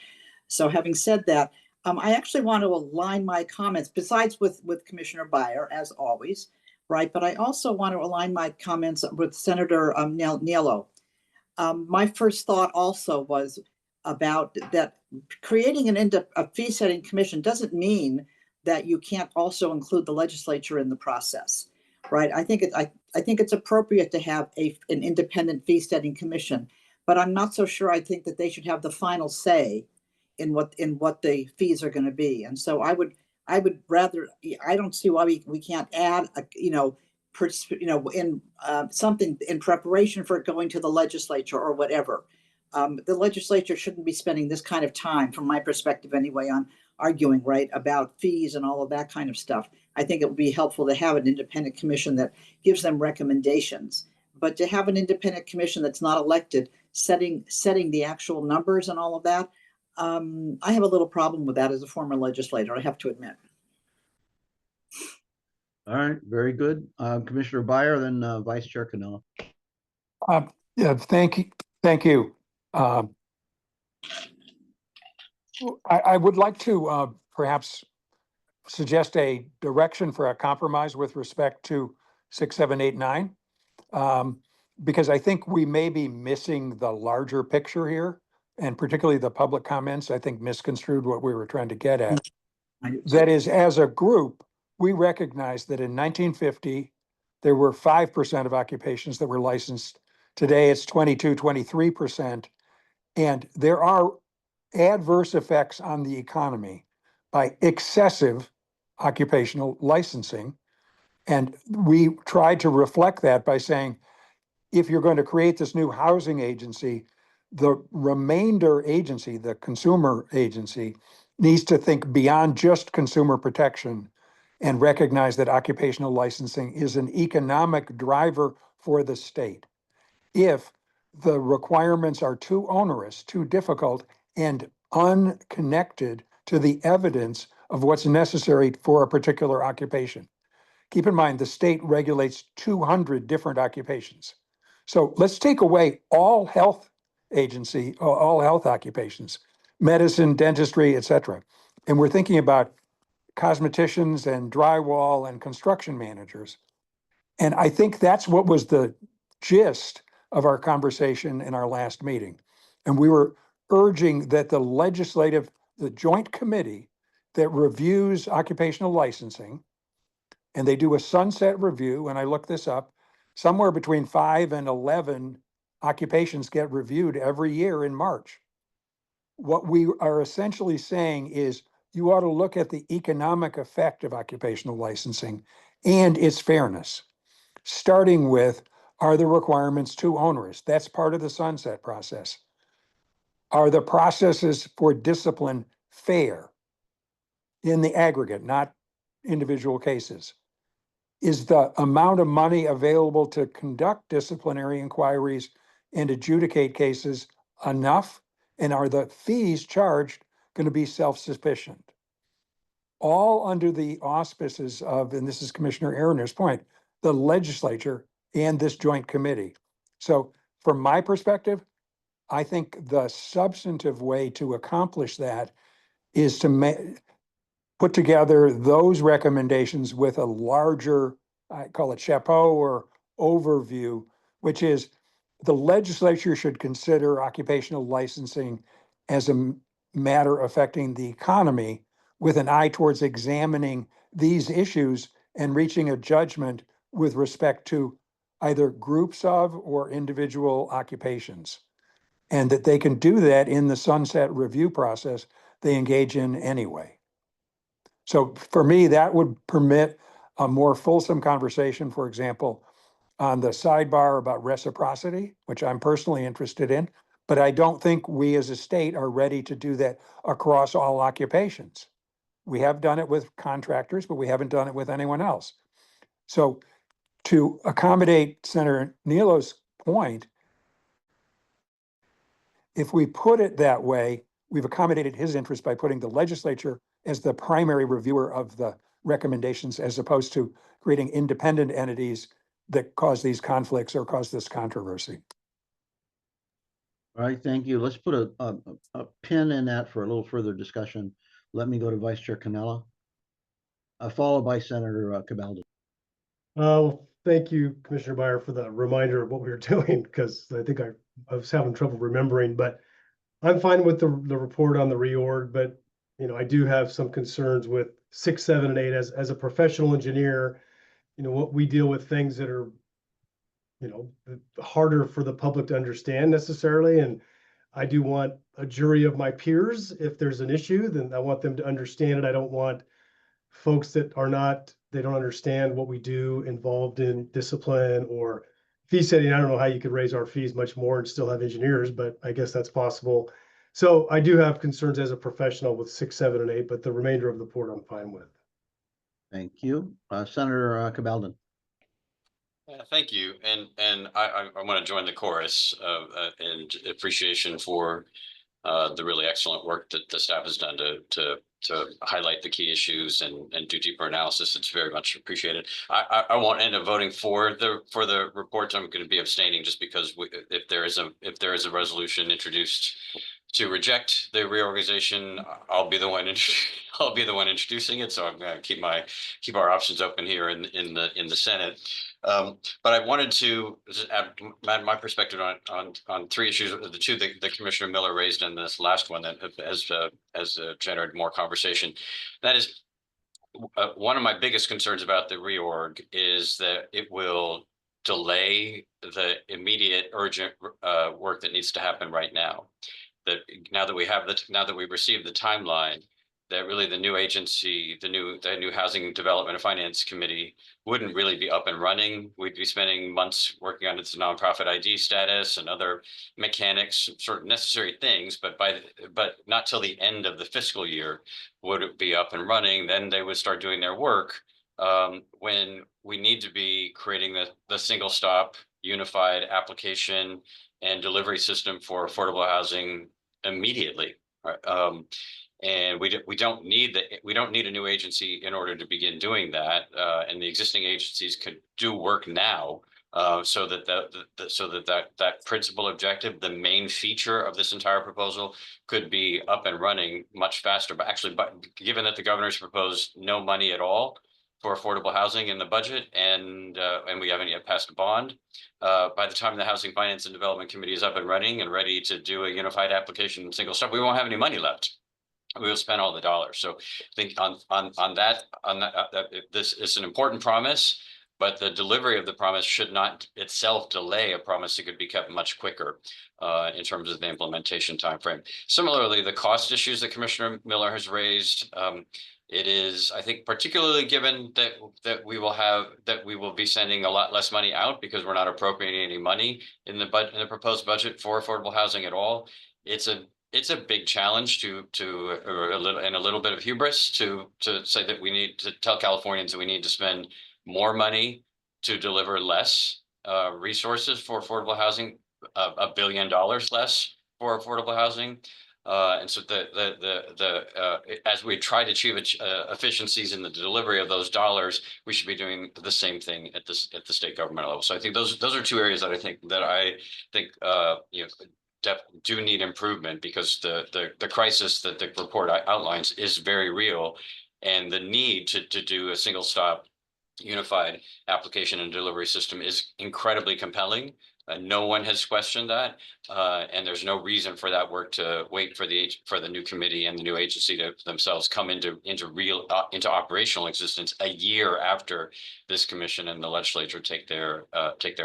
So having said that, I actually want to align my comments, besides with Commissioner Byer, as always, right? But I also want to align my comments with Senator Niello. My first thought also was about that creating a fee-setting commission doesn't mean that you can't also include the legislature in the process, right? I think it's appropriate to have an independent fee-setting commission, but I'm not so sure. I think that they should have the final say in what the fees are going to be. And so I would rather, I don't see why we can't add something in preparation for going to the legislature or whatever. The legislature shouldn't be spending this kind of time, from my perspective anyway, on arguing, right, about fees and all of that kind of stuff. I think it would be helpful to have an independent commission that gives them recommendations, but to have an independent commission that's not elected setting the actual numbers and all of that. I have a little problem with that as a former legislator, I have to admit. All right, very good. Commissioner Byer, then Vice Chair Canella. Yeah, thank you. Thank you. I would like to perhaps suggest a direction for a compromise with respect to 6, 7, 8, 9. Because I think we may be missing the larger picture here, and particularly the public comments, I think misconstrued what we were trying to get at. That is, as a group, we recognize that in 1950, there were 5% of occupations that were licensed. Today, it's 22, 23%. And there are adverse effects on the economy by excessive occupational licensing. And we tried to reflect that by saying, if you're going to create this new housing agency, the remainder agency, the consumer agency, needs to think beyond just consumer protection and recognize that occupational licensing is an economic driver for the state. If the requirements are too onerous, too difficult, and unconnected to the evidence of what's necessary for a particular occupation. Keep in mind, the state regulates 200 different occupations. So let's take away all health occupations, medicine, dentistry, etc. And we're thinking about cosmeticians and drywall and construction managers. And I think that's what was the gist of our conversation in our last meeting. And we were urging that the joint committee that reviews occupational licensing, and they do a sunset review, and I looked this up, somewhere between 5 and 11 occupations get reviewed every year in March. What we are essentially saying is you ought to look at the economic effect of occupational licensing and its fairness, starting with, are the requirements too onerous? That's part of the sunset process. Are the processes for discipline fair in the aggregate, not individual cases? Is the amount of money available to conduct disciplinary inquiries and adjudicate cases enough? And are the fees charged going to be self-sufficient? All under the auspices of, and this is Commissioner Aaroner's point, the legislature and this joint committee. So from my perspective, I think the substantive way to accomplish that is to put together those recommendations with a larger, I call it chapeau or overview, which is the legislature should consider occupational licensing as a matter affecting the economy with an eye towards examining these issues and reaching a judgment with respect to either groups of or individual occupations. And that they can do that in the sunset review process they engage in anyway. So for me, that would permit a more fulsome conversation, for example, on the sidebar about reciprocity, which I'm personally interested in, but I don't think we as a state are ready to do that across all occupations. We have done it with contractors, but we haven't done it with anyone else. So to accommodate Senator Nilo's point, if we put it that way, we've accommodated his interest by putting the legislature as the primary reviewer of the recommendations, as opposed to creating independent entities that cause these conflicts or cause this controversy. All right, thank you. Let's put a pin in that for a little further discussion. Let me go to Vice Chair Canella, followed by Senator Cabaldo. Thank you, Commissioner Byer, for the reminder of what we were doing, because I think I was having trouble remembering, but I'm fine with the report on the reorg, but I do have some concerns with 6, 7, and 8 as a professional engineer. What we deal with things that are, harder for the public to understand necessarily. And I do want a jury of my peers. If there's an issue, then I want them to understand it. I don't want folks that they don't understand what we do involved in discipline or fee setting. I don't know how you could raise our fees much more and still have engineers, but I guess that's possible. So I do have concerns as a professional with 6, 7, and 8, but the remainder of the report I'm fine with. Thank you. Senator Cabaldo. Thank you, and I want to join the chorus and appreciation for the really excellent work that the staff has done to highlight the key issues and do deeper analysis. It's very much appreciated. I won't end up voting for the report. I'm going to be abstaining just because if there is a resolution introduced to reject the reorganization, I'll be the one introducing it. So I'm going to keep our options open here in the Senate. But I wanted to add my perspective on three issues, the two that Commissioner Miller raised in this last one that has generated more conversation. That is, one of my biggest concerns about the reorg is that it will delay the immediate urgent work that needs to happen right now. That now that we've received the timeline, that really the new agency, the new Housing Development and Finance Committee wouldn't really be up and running. We'd be spending months working on its nonprofit ID status and other mechanics, sort of necessary things, but not till the end of the fiscal year would it be up and running. Then they would start doing their work when we need to be creating the single stop unified application and delivery system for affordable housing immediately. And we don't need a new agency in order to begin doing that. And the existing agencies could do work now, so that principal objective, the main feature of this entire proposal, could be up and running much faster. But actually, given that the governor's proposed no money at all for affordable housing in the budget, and we haven't yet passed a bond, by the time the Housing Finance and Development Committee is up and running and ready to do a unified application single stop, we won't have any money left. We will spend all the dollars. So I think on that this is an important promise, but the delivery of the promise should not itself delay a promise that could be kept much quicker in terms of the implementation timeframe. Similarly, the cost issues that Commissioner Miller has raised, it is, I think, particularly given that we will be sending a lot less money out because we're not appropriating any money in the proposed budget for affordable housing at all. It's a big challenge a little bit of hubris to say that we need to tell Californians that we need to spend more money to deliver less resources for affordable housing, $1 billion less for affordable housing. And so as we try to achieve efficiencies in the delivery of those dollars, we should be doing the same thing at the state government level. So I think those are two areas that I think do need improvement, because the crisis that the report outlines is very real, and the need to do a single stop unified application and delivery system is incredibly compelling. No one has questioned that, and there's no reason for that work to wait for the new committee and the new agency to themselves come into operational existence a year after this commission and the legislature take their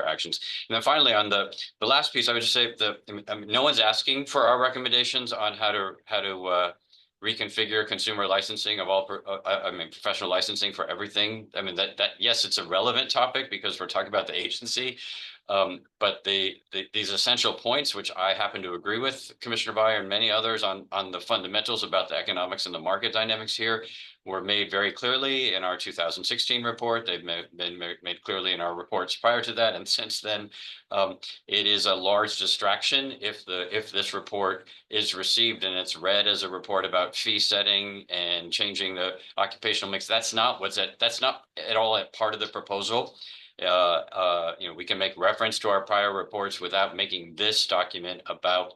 actions. And then finally, on the last piece, I would just say no one's asking for our recommendations on how to reconfigure consumer licensing of all, professional licensing for everything. I mean, that yes, it's a relevant topic because we're talking about the agency. But these essential points, which I happen to agree with Commissioner Byer and many others on the fundamentals about the economics and the market dynamics here, were made very clearly in our 2016 report. They've been made clearly in our reports prior to that, and since then, it is a large distraction if this report is received and it's read as a report about fee setting and changing the occupational mix. That's not at all a part of the proposal. We can make reference to our prior reports without making this document about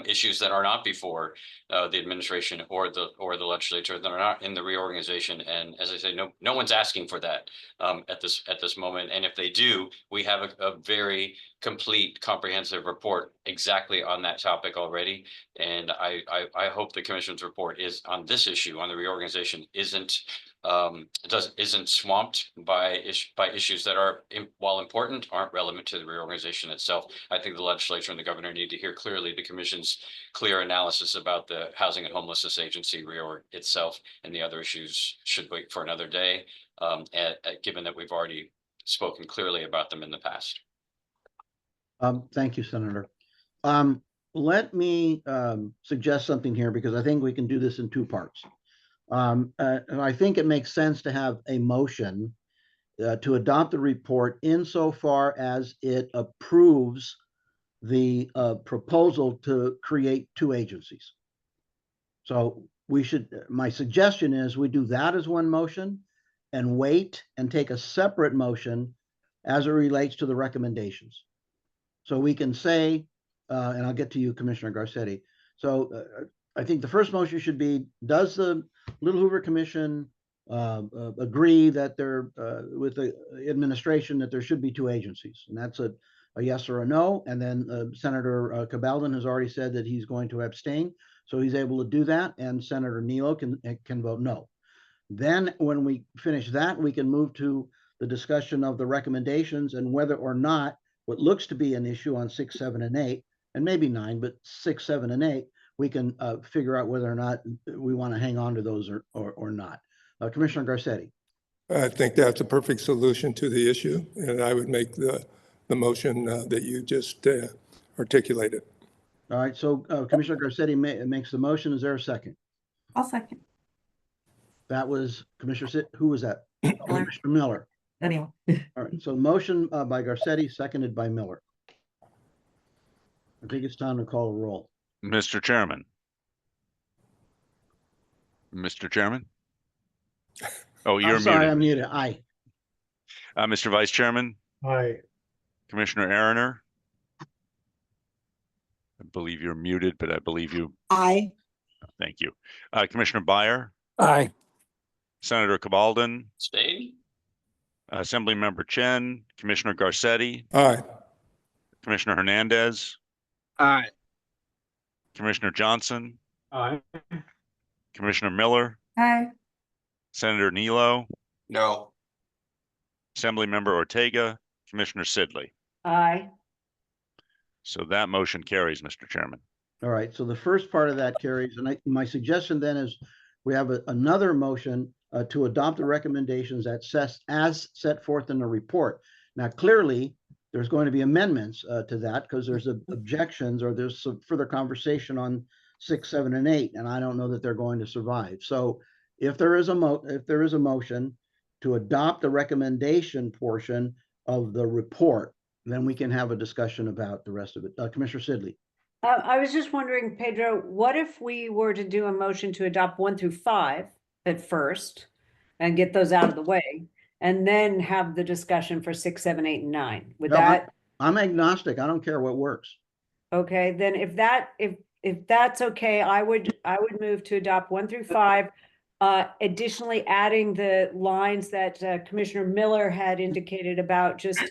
issues that are not before the administration or the legislature, that are not in the reorganization. And as I say, no one's asking for that at this moment. And if they do, we have a very complete, comprehensive report exactly on that topic already. And I hope the Commission's report is on this issue, on the reorganization, isn't swamped by issues that are, while important, aren't relevant to the reorganization itself. I think the legislature and the governor need to hear clearly the commission's clear analysis about the Housing and Homelessness Agency reorg itself, and the other issues should wait for another day, given that we've already spoken clearly about them in the past. Thank you, Senator. Let me suggest something here, because I think we can do this in two parts. And I think it makes sense to have a motion to adopt the report insofar as it approves the proposal to create two agencies. So we should, my suggestion is we do that as one motion and wait and take a separate motion as it relates to the recommendations. So we can say, and I'll get to you, Commissioner Garcetti. So I think the first motion should be, does the Little Hoover Commission agree that they're with the administration that there should be two agencies? And that's a yes or a no. And then Senator Cabaldon has already said that he's going to abstain. So he's able to do that. And Senator Nilo can vote no. Then when we finish that, we can move to the discussion of the recommendations and whether or not what looks to be an issue on 6, 7, and 8, and maybe 9, but 6, 7, and 8, we can figure out whether or not we want to hang on to those or not. Commissioner Garcetti. I think that's a perfect solution to the issue, and I would make the motion that you just articulated. All right, so Commissioner Garcetti makes the motion. Is there a second? I'll second. That was Commissioner, who was that? Commissioner Miller. Anyway. All right, so motion by Garcetti, seconded by Miller. I think it's time to call a roll. Mr. Chairman. Mr. Chairman? Oh, you're sorry, muted. I'm muted. Aye. Mr. Vice Chairman? Aye. Commissioner Arner? I believe you're muted, but I believe you. Aye. Thank you. Commissioner Byer? Aye. Senator Cabaldon? Stay. Assemblymember Chen? Commissioner Garcetti? Aye. Commissioner Hernandez? Aye. Commissioner Johnson? Aye. Commissioner Miller? Aye. Senator Nilo? No. Assemblymember Ortega? Commissioner Sidley? Aye. So that motion carries, Mr. Chairman. All right, so the first part of that carries, and my suggestion then is we have another motion to adopt the recommendations as set forth in the report. Now, clearly, there's going to be amendments to that because there's objections or there's some further conversation on 6, 7, and 8, and I don't know that they're going to survive. So if there is a motion to adopt the recommendation portion of the report, then we can have a discussion about the rest of it. Commissioner Sidley. I was just wondering, Pedro, what if we were to do a motion to adopt 1 through 5 at first and get those out of the way, and then have the discussion for 6, 7, 8, and 9? Would that? I'm agnostic. I don't care what works. Okay, then if that's okay, I would move to adopt 1 through 5. Additionally, adding the lines that Commissioner Miller had indicated about just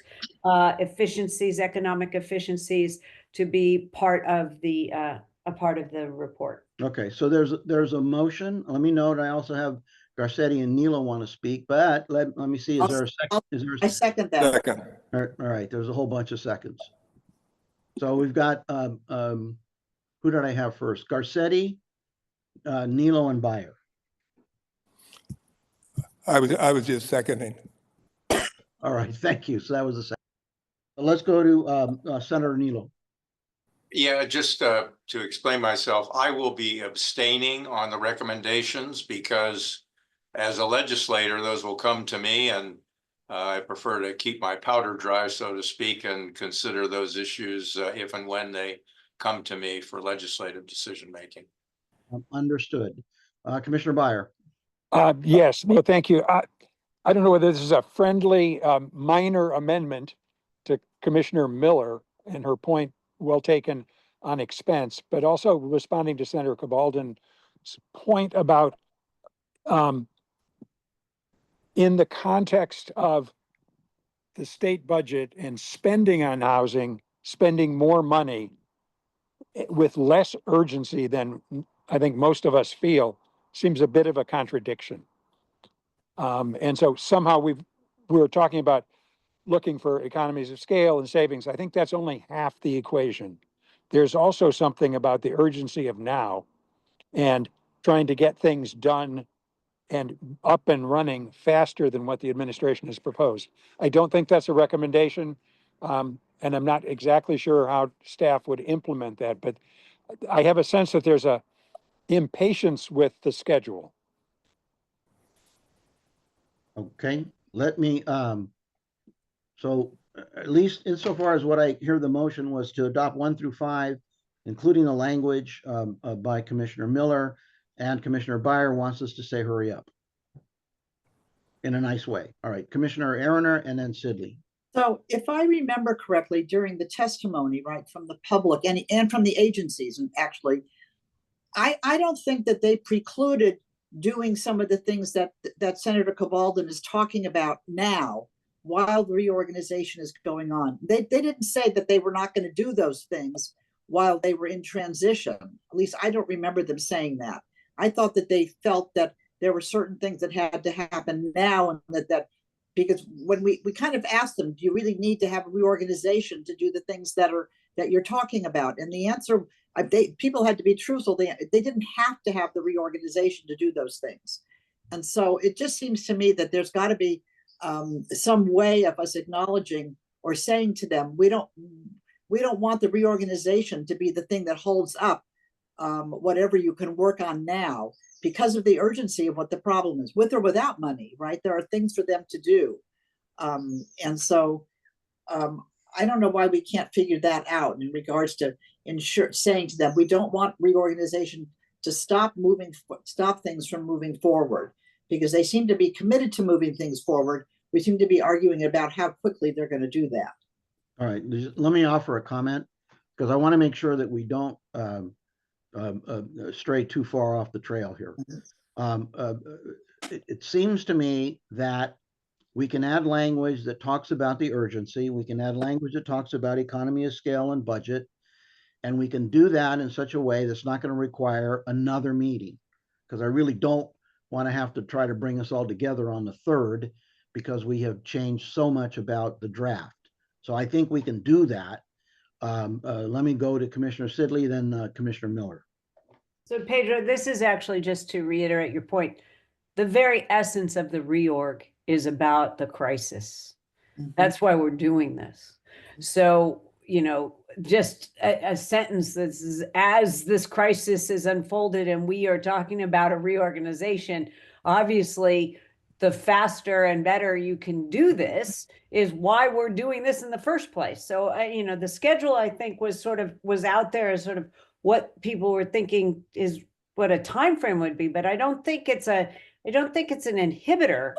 efficiencies, economic efficiencies, to be part of the a part of the report. Okay, so there's a motion. Let me note. I also have Garcetti and Nilo want to speak, but let me see. Is there a second? I second that. Second. All right, there's a whole bunch of seconds. So we've got who did I have first? Garcetti, Nilo, and Byer. I was just seconding. All right, thank you. So that was the second. Let's go to Senator Nilo. Yeah, just to explain myself, I will be abstaining on the recommendations because as a legislator, those will come to me, and I prefer to keep my powder dry, so to speak, and consider those issues if and when they come to me for legislative decision making. Understood. Commissioner Byer. Yes, no, thank you. I don't know whether this is a friendly minor amendment to Commissioner Miller and her point well taken on expense, but also responding to Senator Cabaldon's point about in the context of the state budget and spending on housing, spending more money with less urgency than I think most of us feel seems a bit of a contradiction. And so somehow we were talking about looking for economies of scale and savings. I think that's only half the equation. There's also something about the urgency of now and trying to get things done and up and running faster than what the administration has proposed. I don't think that's a recommendation, and I'm not exactly sure how staff would implement that, but I have a sense that there's a impatience with the schedule. Okay, let me, so at least insofar as what I hear, the motion was to adopt 1 through 5, including the language by Commissioner Miller, and Commissioner Byer wants us to say hurry up in a nice way. All right, Commissioner Aaroner and then Sidley. So if I remember correctly, during the testimony, right, from the public and from the agencies, and actually, I don't think that they precluded doing some of the things that Senator Cabaldon is talking about now while the reorganization is going on. They didn't say that they were not going to do those things while they were in transition. At least I don't remember them saying that. I thought that they felt that there were certain things that had to happen now, and that because when we kind of asked them, do you really need to have a reorganization to do the things that you're talking about? And the answer, people had to be truthful. They didn't have to have the reorganization to do those things. And so it just seems to me that there's got to be some way of us acknowledging or saying to them, we don't want the reorganization to be the thing that holds up whatever you can work on now, because of the urgency of what the problem is, with or without money, right? There are things for them to do. And so I don't know why we can't figure that out in regards to saying to them, we don't want reorganization to stop things from moving forward, because they seem to be committed to moving things forward. We seem to be arguing about how quickly they're going to do that. All right, let me offer a comment, because I want to make sure that we don't stray too far off the trail here. It seems to me that we can add language that talks about the urgency. We can add language that talks about economy of scale and budget. And we can do that in such a way that's not going to require another meeting, because I really don't want to have to try to bring us all together on the 3rd, because we have changed so much about the draft. So I think we can do that. Let me go to Commissioner Sidley, then Commissioner Miller. So Pedro, this is actually just to reiterate your point. The very essence of the reorg is about the crisis. That's why we're doing this. So, just a sentence that says, as this crisis is unfolded and we are talking about a reorganization, obviously the faster and better you can do this is why we're doing this in the first place. So, the schedule, I think, was out there as sort of what people were thinking is what a time frame would be, but I don't think it's an inhibitor.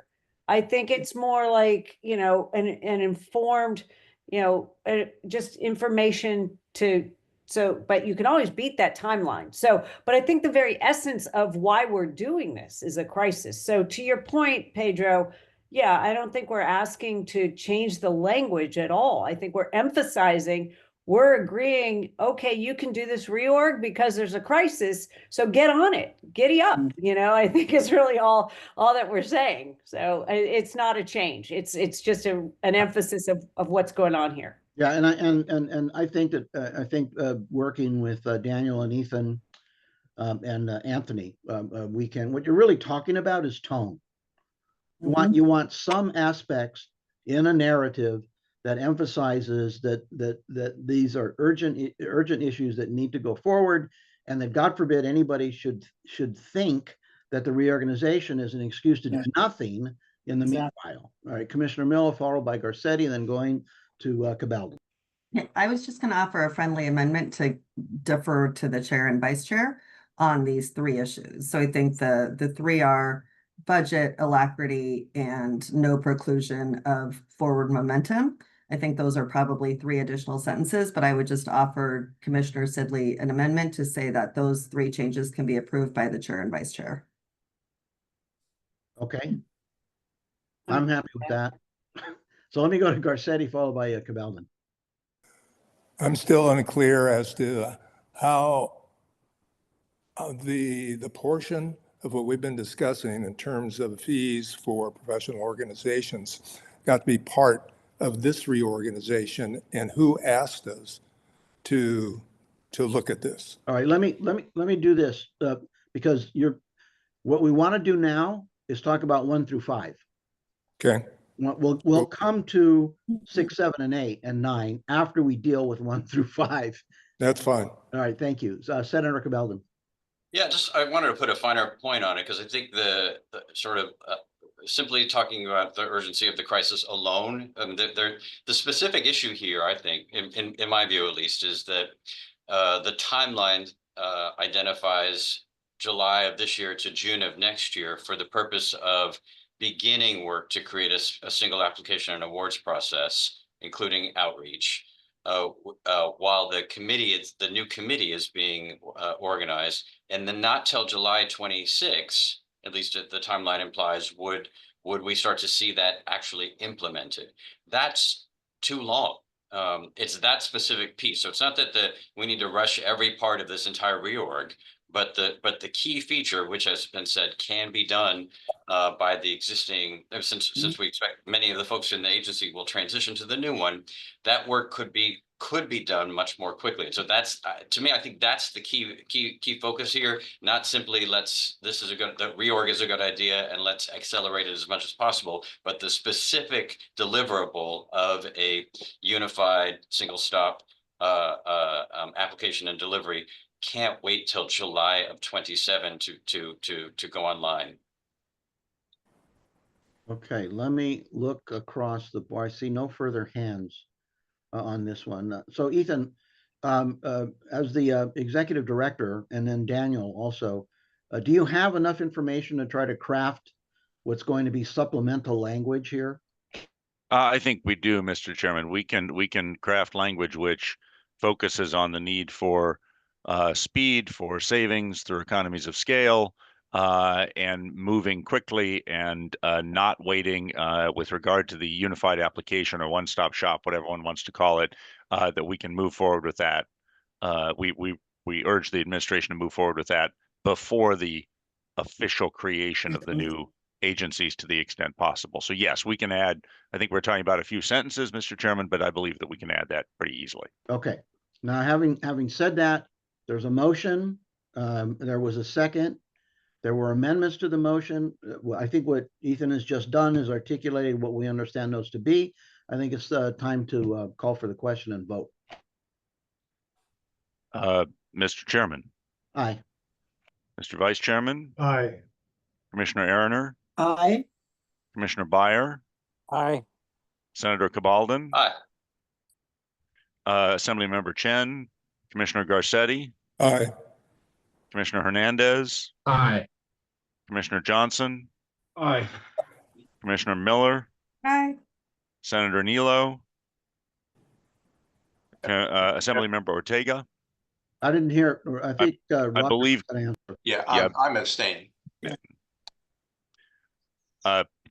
I think it's more like, an informed, just information but you can always beat that timeline. So, but I think the very essence of why we're doing this is a crisis. So to your point, Pedro, yeah, I don't think we're asking to change the language at all. I think we're emphasizing, we're agreeing, okay, you can do this reorg because there's a crisis. So get on it, giddy up. I think is really all that we're saying. So it's not a change. It's just an emphasis of what's going on here. Yeah, and I think that working with Daniel and Ethan and Anthony, what you're really talking about is tone. You want some aspects in a narrative that emphasizes that these are urgent issues that need to go forward, and that God forbid anybody should think that the reorganization is an excuse to do nothing in the meanwhile. All right, Commissioner Miller, followed by Garcetti, then going to Cabaldon. Yeah, I was just going to offer a friendly amendment to defer to the chair and vice chair on these 3 issues. So I think the 3 are budget, alacrity, and no preclusion of forward momentum. I think those are probably 3 additional sentences, but I would just offer Commissioner Sidley an amendment to say that those 3 changes can be approved by the chair and vice chair. Okay. I'm happy with that. So let me go to Garcetti, followed by Cabaldon. I'm still unclear as to how the portion of what we've been discussing in terms of fees for professional organizations got to be part of this reorganization, and who asked us to look at this. All right, let me do this because what we want to do now is talk about 1 through 5. Okay. We'll come to 6, 7, and 8, and 9 after we deal with 1 through 5. That's fine. All right, thank you. Senator Cabaldon. Yeah, I wanted to put a finer point on it, because I think the sort of simply talking about the urgency of the crisis alone. The specific issue here, I think, in my view at least, is that the timeline identifies July of this year to June of next year for the purpose of beginning work to create a single application and awards process, including outreach. While the new committee is being organized, and then not till July 26, at least the timeline implies, would we start to see that actually implemented. That's too long. It's that specific piece. So it's not that we need to rush every part of this entire reorg, but the key feature, which has been said, can be done by the existing, since we expect many of the folks in the agency will transition to the new one, that work could be done much more quickly. And so that's, to me, I think that's the key focus here, not simply the reorg is a good idea and let's accelerate it as much as possible, but the specific deliverable of a unified single stop application and delivery can't wait till July of 27 to go online. Okay, let me look across the board. I see no further hands on this one. So Ethan, as the executive director, and then Daniel also, do you have enough information to try to craft what's going to be supplemental language here? I think we do, Mr. Chairman. We can craft language which focuses on the need for speed, for savings through economies of scale, and moving quickly and not waiting with regard to the unified application or one-stop shop, whatever one wants to call it, that we can move forward with that. We urge the administration to move forward with that before the official creation of the new agencies to the extent possible. So yes, we can add, I think we're talking about a few sentences, Mr. Chairman, but I believe that we can add that pretty easily. Okay. Now, having said that, there's a motion. There was a second. There were amendments to the motion. I think what Ethan has just done is articulated what we understand those to be. I think it's time to call for the question and vote. Mr. Chairman. Aye. Mr. Vice Chairman. Aye. Commissioner Eriner. Aye. Commissioner Byer. Aye. Senator Cabaldon. Aye. Assemblymember Chen. Commissioner Garcetti. Aye. Commissioner Hernandez. Aye. Commissioner Johnson. Aye. Commissioner Miller. Aye. Senator Nilo. Assemblymember Ortega. I didn't hear, I think I believe. Yeah, Yeah. I'm abstaining.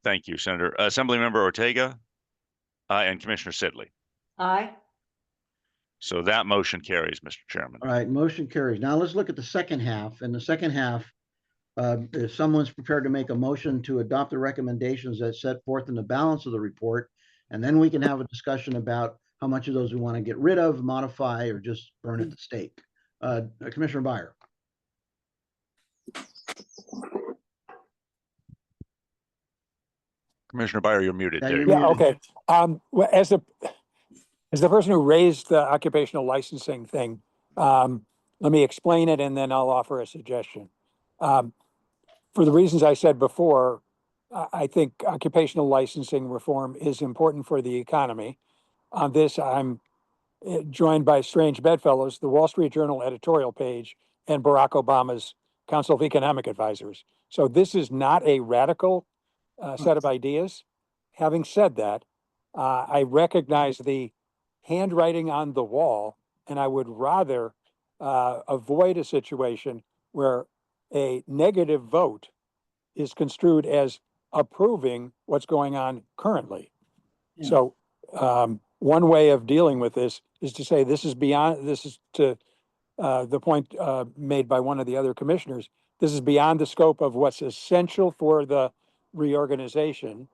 Thank you, Senator. Assemblymember Ortega and Commissioner Sidley. Aye. So that motion carries, Mr. Chairman. All right, motion carries. Now let's look at the second half. In the second half, if someone's prepared to make a motion to adopt the recommendations that set forth in the balance of the report, and then we can have a discussion about how much of those we want to get rid of, modify, or just burn at the stake. Commissioner Byer. Commissioner Byer, you're muted. Yeah, There you're you Yeah, go. muted. okay. Well, as the person who raised the occupational licensing thing, let me explain it and then I'll offer a suggestion. For the reasons I said before, I think occupational licensing reform is important for the economy. On this, I'm joined by strange bedfellows, the Wall Street Journal editorial page and Barack Obama's Council of Economic Advisors. So this is not a radical set of ideas. Having said that, I recognize the handwriting on the wall, and I would rather avoid a situation where a negative vote is construed as approving what's going on currently. Yeah. So one way of dealing with this is to say this is to the point made by one of the other commissioners, this is beyond the scope of what's essential for the reorganization,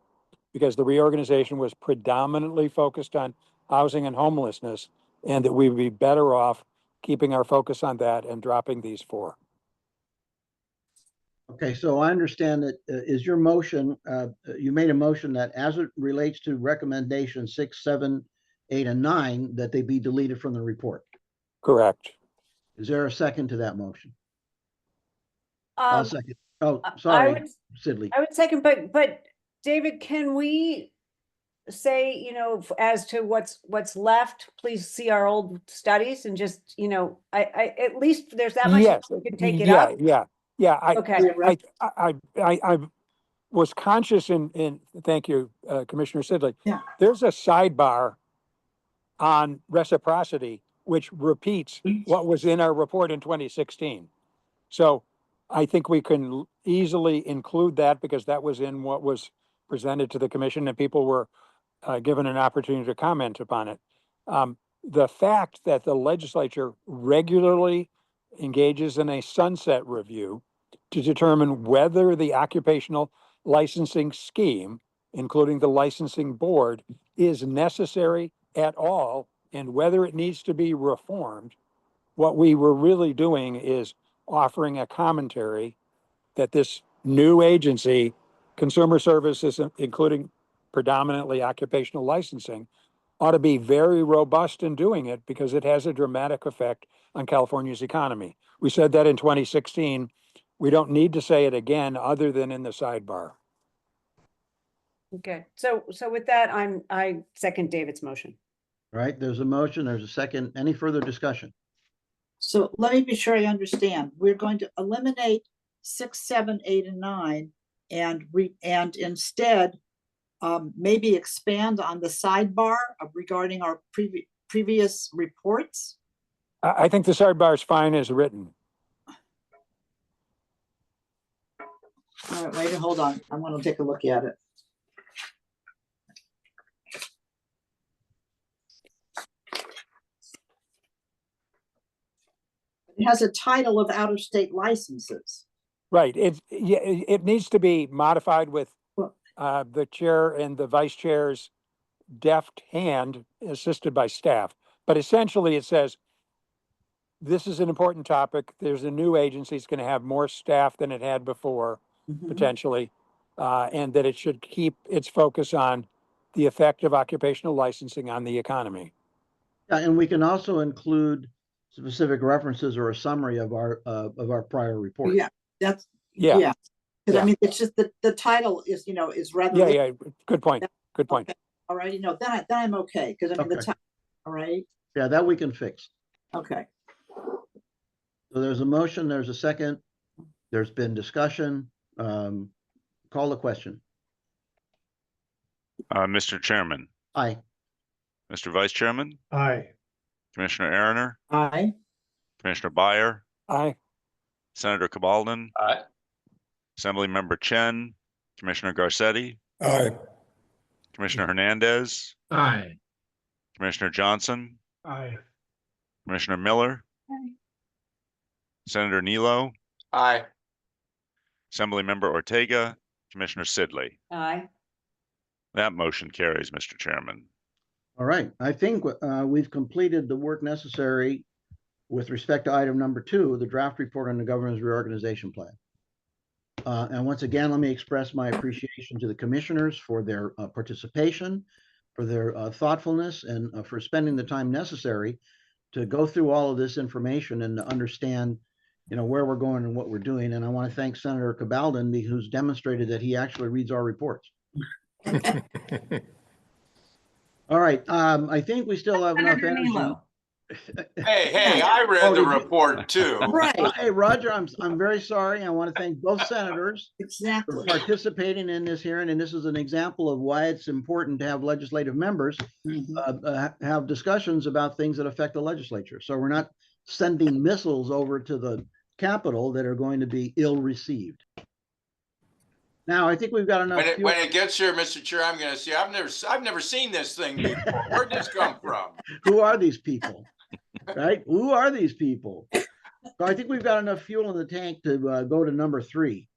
because the reorganization was predominantly focused on housing and homelessness, and that we would be better off keeping our focus on that and dropping these four. Okay, so I understand that is your motion, you made a motion that as it relates to recommendation 6, 7, 8, and 9, that they be deleted from the report. Correct. Is there a second to that motion? I'll second. Oh, I sorry, would- Sidley. I would second, but David, can we say, you know, as to what's left, please see our old studies and just, you know, I at least there's that much Yes, we can take it yeah, up. yeah. Okay. I was conscious in thank you, Commissioner Sidley. Yeah. There's a sidebar on reciprocity, which repeats what was in our report in 2016. So I think we can easily include that because that was in what was presented to the commission and people were given an opportunity to comment upon it. The fact that the legislature regularly engages in a sunset review to determine whether the occupational licensing scheme, including the licensing board, is necessary at all and whether it needs to be reformed, what we were really doing is offering a commentary that this new agency, consumer services, including predominantly occupational licensing, ought to be very robust in doing it because it has a dramatic effect on California's economy. We said that in 2016. We don't need to say it again other than in the sidebar. Okay, so with that, I second David's motion. All right, there's a motion, there's a second. Any further discussion? So let me be sure I understand. We're going to eliminate 6, 7, 8, and 9 and instead maybe expand on the sidebar regarding our previous reports. I think the sidebar is fine as written. All right, wait, hold on. I'm going to take a look at it. It has a title of out-of-state licenses. Right. It needs to be modified with the chair and the vice chair's deft hand, assisted by staff. But essentially, it says this is an important topic. There's a new agency. It's going to have more staff than it had before, potentially, and that it should keep its focus on the effect of occupational licensing on the economy. Yeah, and we can also include specific references or a summary of our prior report. Yeah, that's yeah. Because I mean, it's just the title is, you know, is rather. Yeah. Good point. Good point. Okay. All right, you know, then I'm okay because I mean the title. All right. Yeah, that we can fix. Okay. So there's a motion, there's a second, there's been discussion. Call the question. Mr. Chairman. Aye. Mr. Vice Chairman. Aye. Commissioner Aaroner. Aye. Commissioner Byer. Aye. Senator Cabaldon. Aye. Assembly Member Chen. Commissioner Garcetti. Aye. Commissioner Hernandez. Aye. Commissioner Johnson. Aye. Commissioner Miller. Aye. Senator Nilo. Aye. Assembly Member Ortega. Commissioner Sidley. Aye. That motion carries, Mr. Chairman. All right, I think we've completed the work necessary with respect to item number 2, the draft report on the governor's reorganization plan. And once again, let me express my appreciation to the commissioners for their participation, for their thoughtfulness, and for spending the time necessary to go through all of this information and to understand, you know, where we're going and what we're doing. And I want to thank Senator Cabaldon, who's demonstrated that he actually reads our reports. All right, I think we still have enough energy. Hey, I read the report too. Right. Hey, Roger, I'm very sorry. I want to thank both senators for Exactly. participating in this hearing. And this is an example of why it's important to have legislative members have discussions about things that affect the legislature. So we're not sending missiles over to the Capitol that are going to be ill received. Now, I think we've got enough. When it gets here, Mr. Chair, I'm going to say I've never seen this thing before. Where'd this come from? Who are these people? Right? Who are these people? So I think we've got enough fuel in the tank to go to number 3.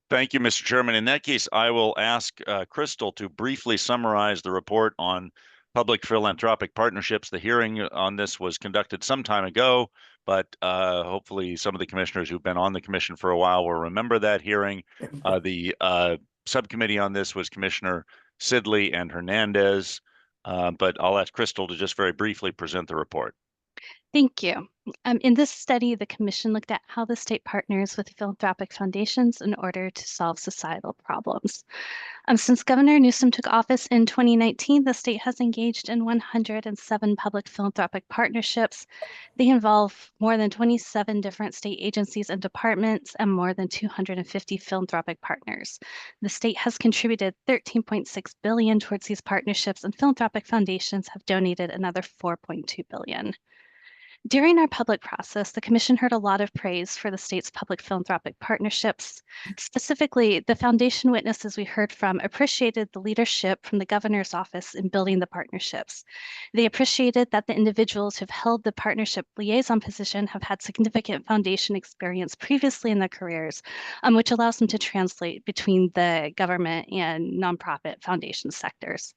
Thank you, Mr. Chairman. In that case, I will ask Crystal to briefly summarize the report on public-philanthropic partnerships. The hearing on this was conducted some time ago, but hopefully some of the commissioners who've been on the commission for a while will remember that hearing. The subcommittee on this was Commissioner Sidley and Hernandez, but I'll ask Crystal to just very briefly present the report. Thank you. In this study, the Commission looked at how the state partners with philanthropic foundations in order to solve societal problems. Since Governor Newsom took office in 2019, the state has engaged in 107 public philanthropic partnerships. They involve more than 27 different state agencies and departments and more than 250 philanthropic partners. The state has contributed $13.6 billion towards these partnerships, and philanthropic foundations have donated another $4.2 billion. During our public process, the Commission heard a lot of praise for the state's public philanthropic partnerships. Specifically, the foundation witnesses we heard from appreciated the leadership from the governor's office in building the partnerships. They appreciated that the individuals who've held the partnership liaison position have had significant foundation experience previously in their careers, which allows them to translate between the government and nonprofit foundation sectors.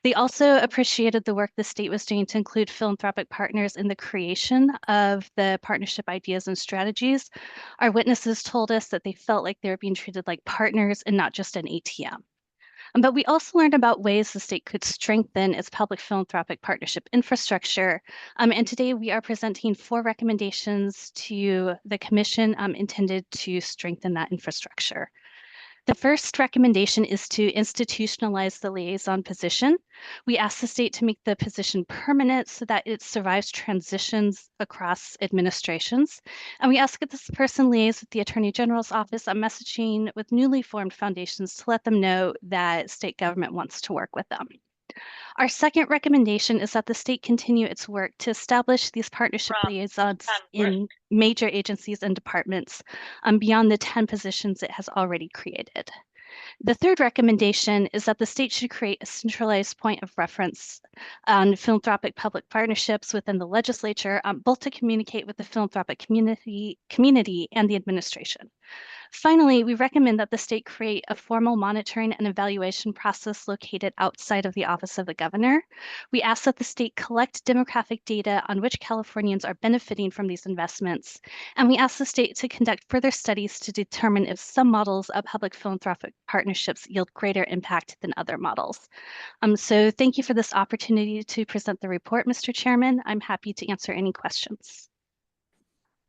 They also appreciated the work the state was doing to include philanthropic partners in the creation of the partnership ideas and strategies. Our witnesses told us that they felt like they were being treated like partners and not just an ATM. But we also learned about ways the state could strengthen its public philanthropic partnership infrastructure. And today we are presenting 4 recommendations to the Commission intended to strengthen that infrastructure. The first recommendation is to institutionalize the liaison position. We ask the state to make the position permanent so that it survives transitions across administrations. And we ask that this person liaise with the Attorney General's office on messaging with newly formed foundations to let them know that state government wants to work with them. Our second recommendation is that the state continue its work to establish these partnership liaisons in major agencies and departments beyond the 10 positions it has already created. The third recommendation is that the state should create a centralized point of reference on philanthropic public partnerships within the legislature, both to communicate with the philanthropic community and the administration. Finally, we recommend that the state create a formal monitoring and evaluation process located outside of the office of the governor. We ask that the state collect demographic data on which Californians are benefiting from these investments. And we ask the state to conduct further studies to determine if some models of public philanthropic partnerships yield greater impact than other models. So thank you for this opportunity to present the report, Mr. Chairman. I'm happy to answer any questions.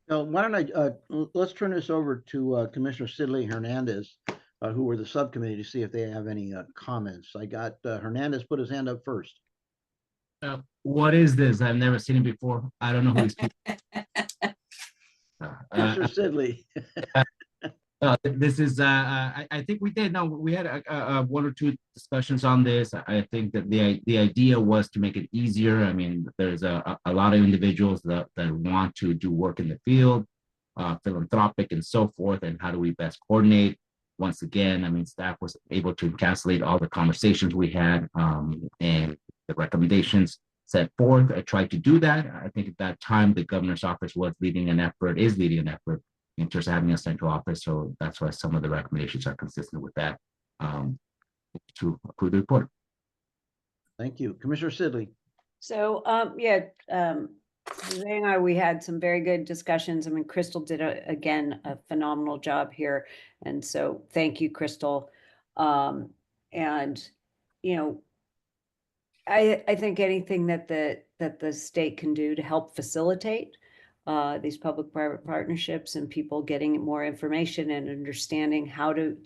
Now, why don't let's turn this over to Commissioner Sidley Hernandez, who were the subcommittee, to see if they have any comments. I got Hernandez put his hand up first. What is this? I've never seen it before. I don't know who is. Commissioner Sidley. This is, I think we did. No, we had one or two discussions on this. I think that the idea was to make it easier. I mean, there's a lot of individuals that want to do work in the field, philanthropic and so forth, and how do we best coordinate? Once again, I mean, staff was able to encapsulate all the conversations we had and the recommendations set forth. I tried to do that. I think at that time, the governor's office is leading an effort in terms of having a central office. So that's why some of the recommendations are consistent with that to approve the report. Thank you. Commissioner Sidley. So, Jose and I, we had some very good discussions. I mean, Crystal did, again, a phenomenal job here. And so thank you, Crystal. And, you know, I think anything that the state can do to help facilitate these public-private partnerships and people getting more information and understanding how to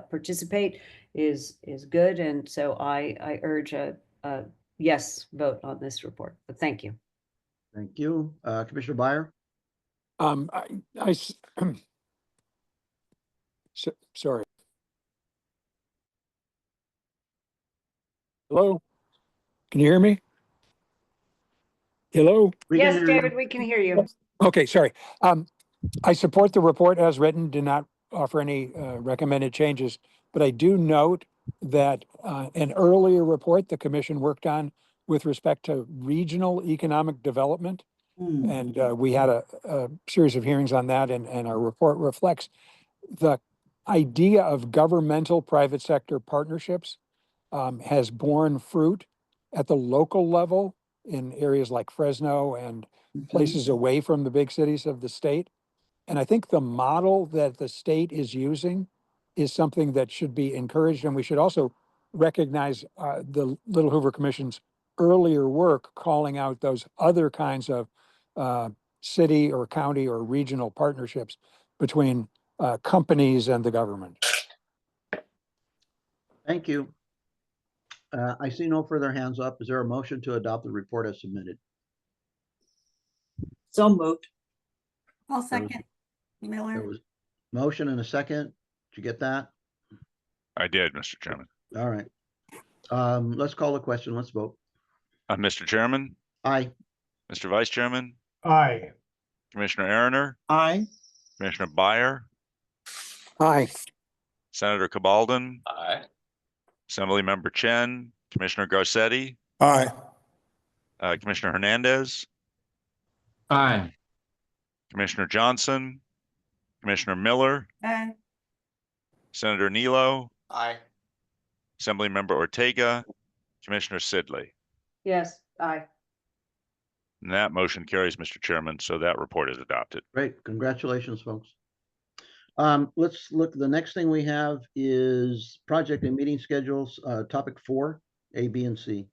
participate is good. And so I urge a yes vote on this report. But thank you. Thank you. Commissioner Byer? Sorry. Hello? Can you hear me? Hello? Yes, David, we can hear you. Okay, sorry. I support the report as written, do not offer any recommended changes, but I do note that an earlier report the commission worked on with respect to regional economic development, and we had a series of hearings on that, and our report reflects the idea of governmental private sector partnerships has borne fruit at the local level in areas like Fresno and places away from the big cities of the state. And I think the model that the state is using is something that should be encouraged. And we should also recognize the Little Hoover Commission's earlier work calling out those other kinds of city or county or regional partnerships between companies and the government. Thank you. I see no further hands up. Is there a motion to adopt the report as submitted? So moved. I'll There was- second. There Miller. was motion and a second. Did you get that? I did, Mr. Chairman. All right. Let's call the question. Let's vote. Mr. Chairman, Aye. Mr. Vice Chairman, Aye. Commissioner Aaroner, Aye. Commissioner Byer, Aye. Senator Cabaldon, Aye. Assemblymember Chen, Commissioner Garcetti, Aye. Commissioner Hernandez, Aye. Commissioner Johnson, Commissioner Miller, Aye. Senator Nilo, Aye. Assemblymember Ortega, Commissioner Sidley. Yes, aye. And that motion carries, Mr. Chairman, so that report is adopted. Great. Congratulations, folks. Let's look. The next thing we have is project and meeting schedules, topic 4, A, B, and C.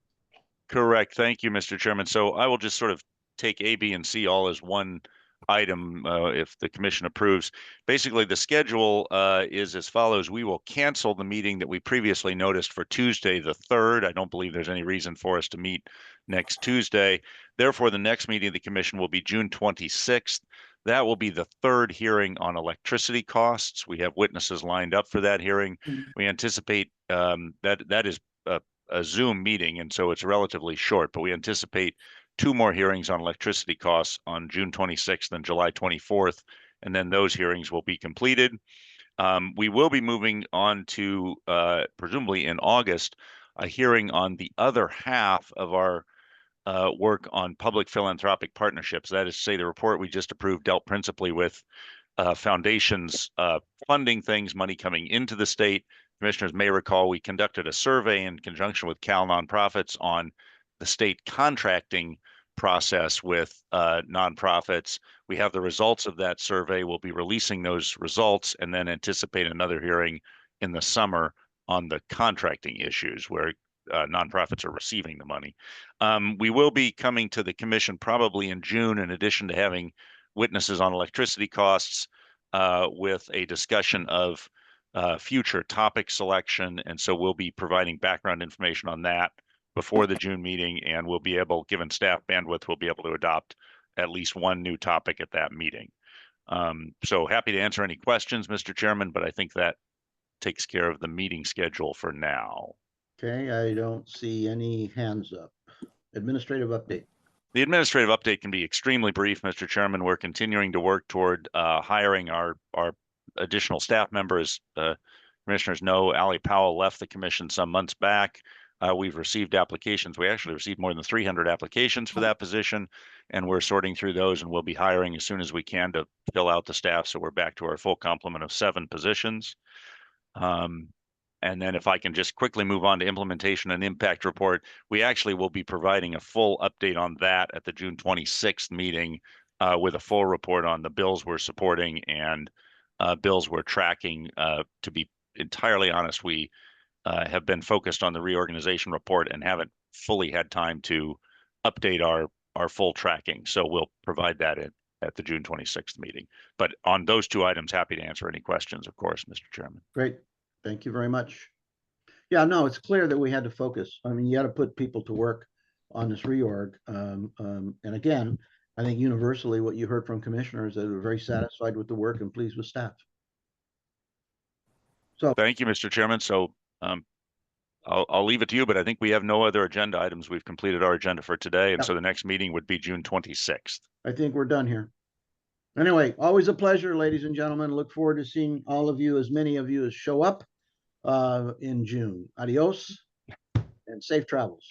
Correct. Thank you, Mr. Chairman. So I will just sort of take A, B, and C all as one item if the commission approves. Basically, the schedule is as follows. We will cancel the meeting that we previously noticed for Tuesday, the 3rd. I don't believe there's any reason for us to meet next Tuesday. Therefore, the next meeting of the commission will be June 26th. That will be the 3rd hearing on electricity costs. We have witnesses lined up for that hearing. We anticipate that is a Zoom meeting, and so it's relatively short, but we anticipate 2 more hearings on electricity costs on June 26th and July 24th, and then those hearings will be completed. We will be moving on to, presumably in August, a hearing on the other half of our work on public-philanthropic partnerships. That is to say, the report we just approved dealt principally with foundations funding things, money coming into the state. Commissioners may recall we conducted a survey in conjunction with Cal Nonprofits on the state contracting process with nonprofits. We have the results of that survey. We'll be releasing those results and then anticipate another hearing in the summer on the contracting issues where nonprofits are receiving the money. We will be coming to the commission probably in June, in addition to having witnesses on electricity costs with a discussion of future topic selection. And so we'll be providing background information on that before the June meeting, and we'll be able, given staff bandwidth, we'll be able to adopt at least one new topic at that meeting. So happy to answer any questions, Mr. Chairman, but I think that takes care of the meeting schedule for now. Okay, I don't see any hands up. Administrative update. The administrative update can be extremely brief, Mr. Chairman. We're continuing to work toward hiring our additional staff members. Commissioners know Ali Powell left the commission some months back. We've received applications. We actually received more than 300 applications for that position, and we're sorting through those, and we'll be hiring as soon as we can to fill out the staff. So we're back to our full complement of 7 positions. And then if I can just quickly move on to implementation and impact report, we actually will be providing a full update on that at the June 26th meeting with a full report on the bills we're supporting and bills we're tracking. To be entirely honest, we have been focused on the reorganization report and haven't fully had time to update our full tracking. So we'll provide that at the June 26th meeting. But on those 2 items, happy to answer any questions, of course, Mr. Chairman. Great. Thank you very much. Yeah, no, it's clear that we had to focus. I mean, you got to put people to work on this reorg. And again, I think universally what you heard from commissioners that are very satisfied with the work and pleased with staff. So thank you, Mr. Chairman. So I'll leave it to you, but I think we have no other agenda items. We've completed our agenda for today. And so the next meeting would be June 26th. I think we're done here. Anyway, always a pleasure, ladies and gentlemen. Look forward to seeing all of you, as many of you as show up in June. Adios and safe travels.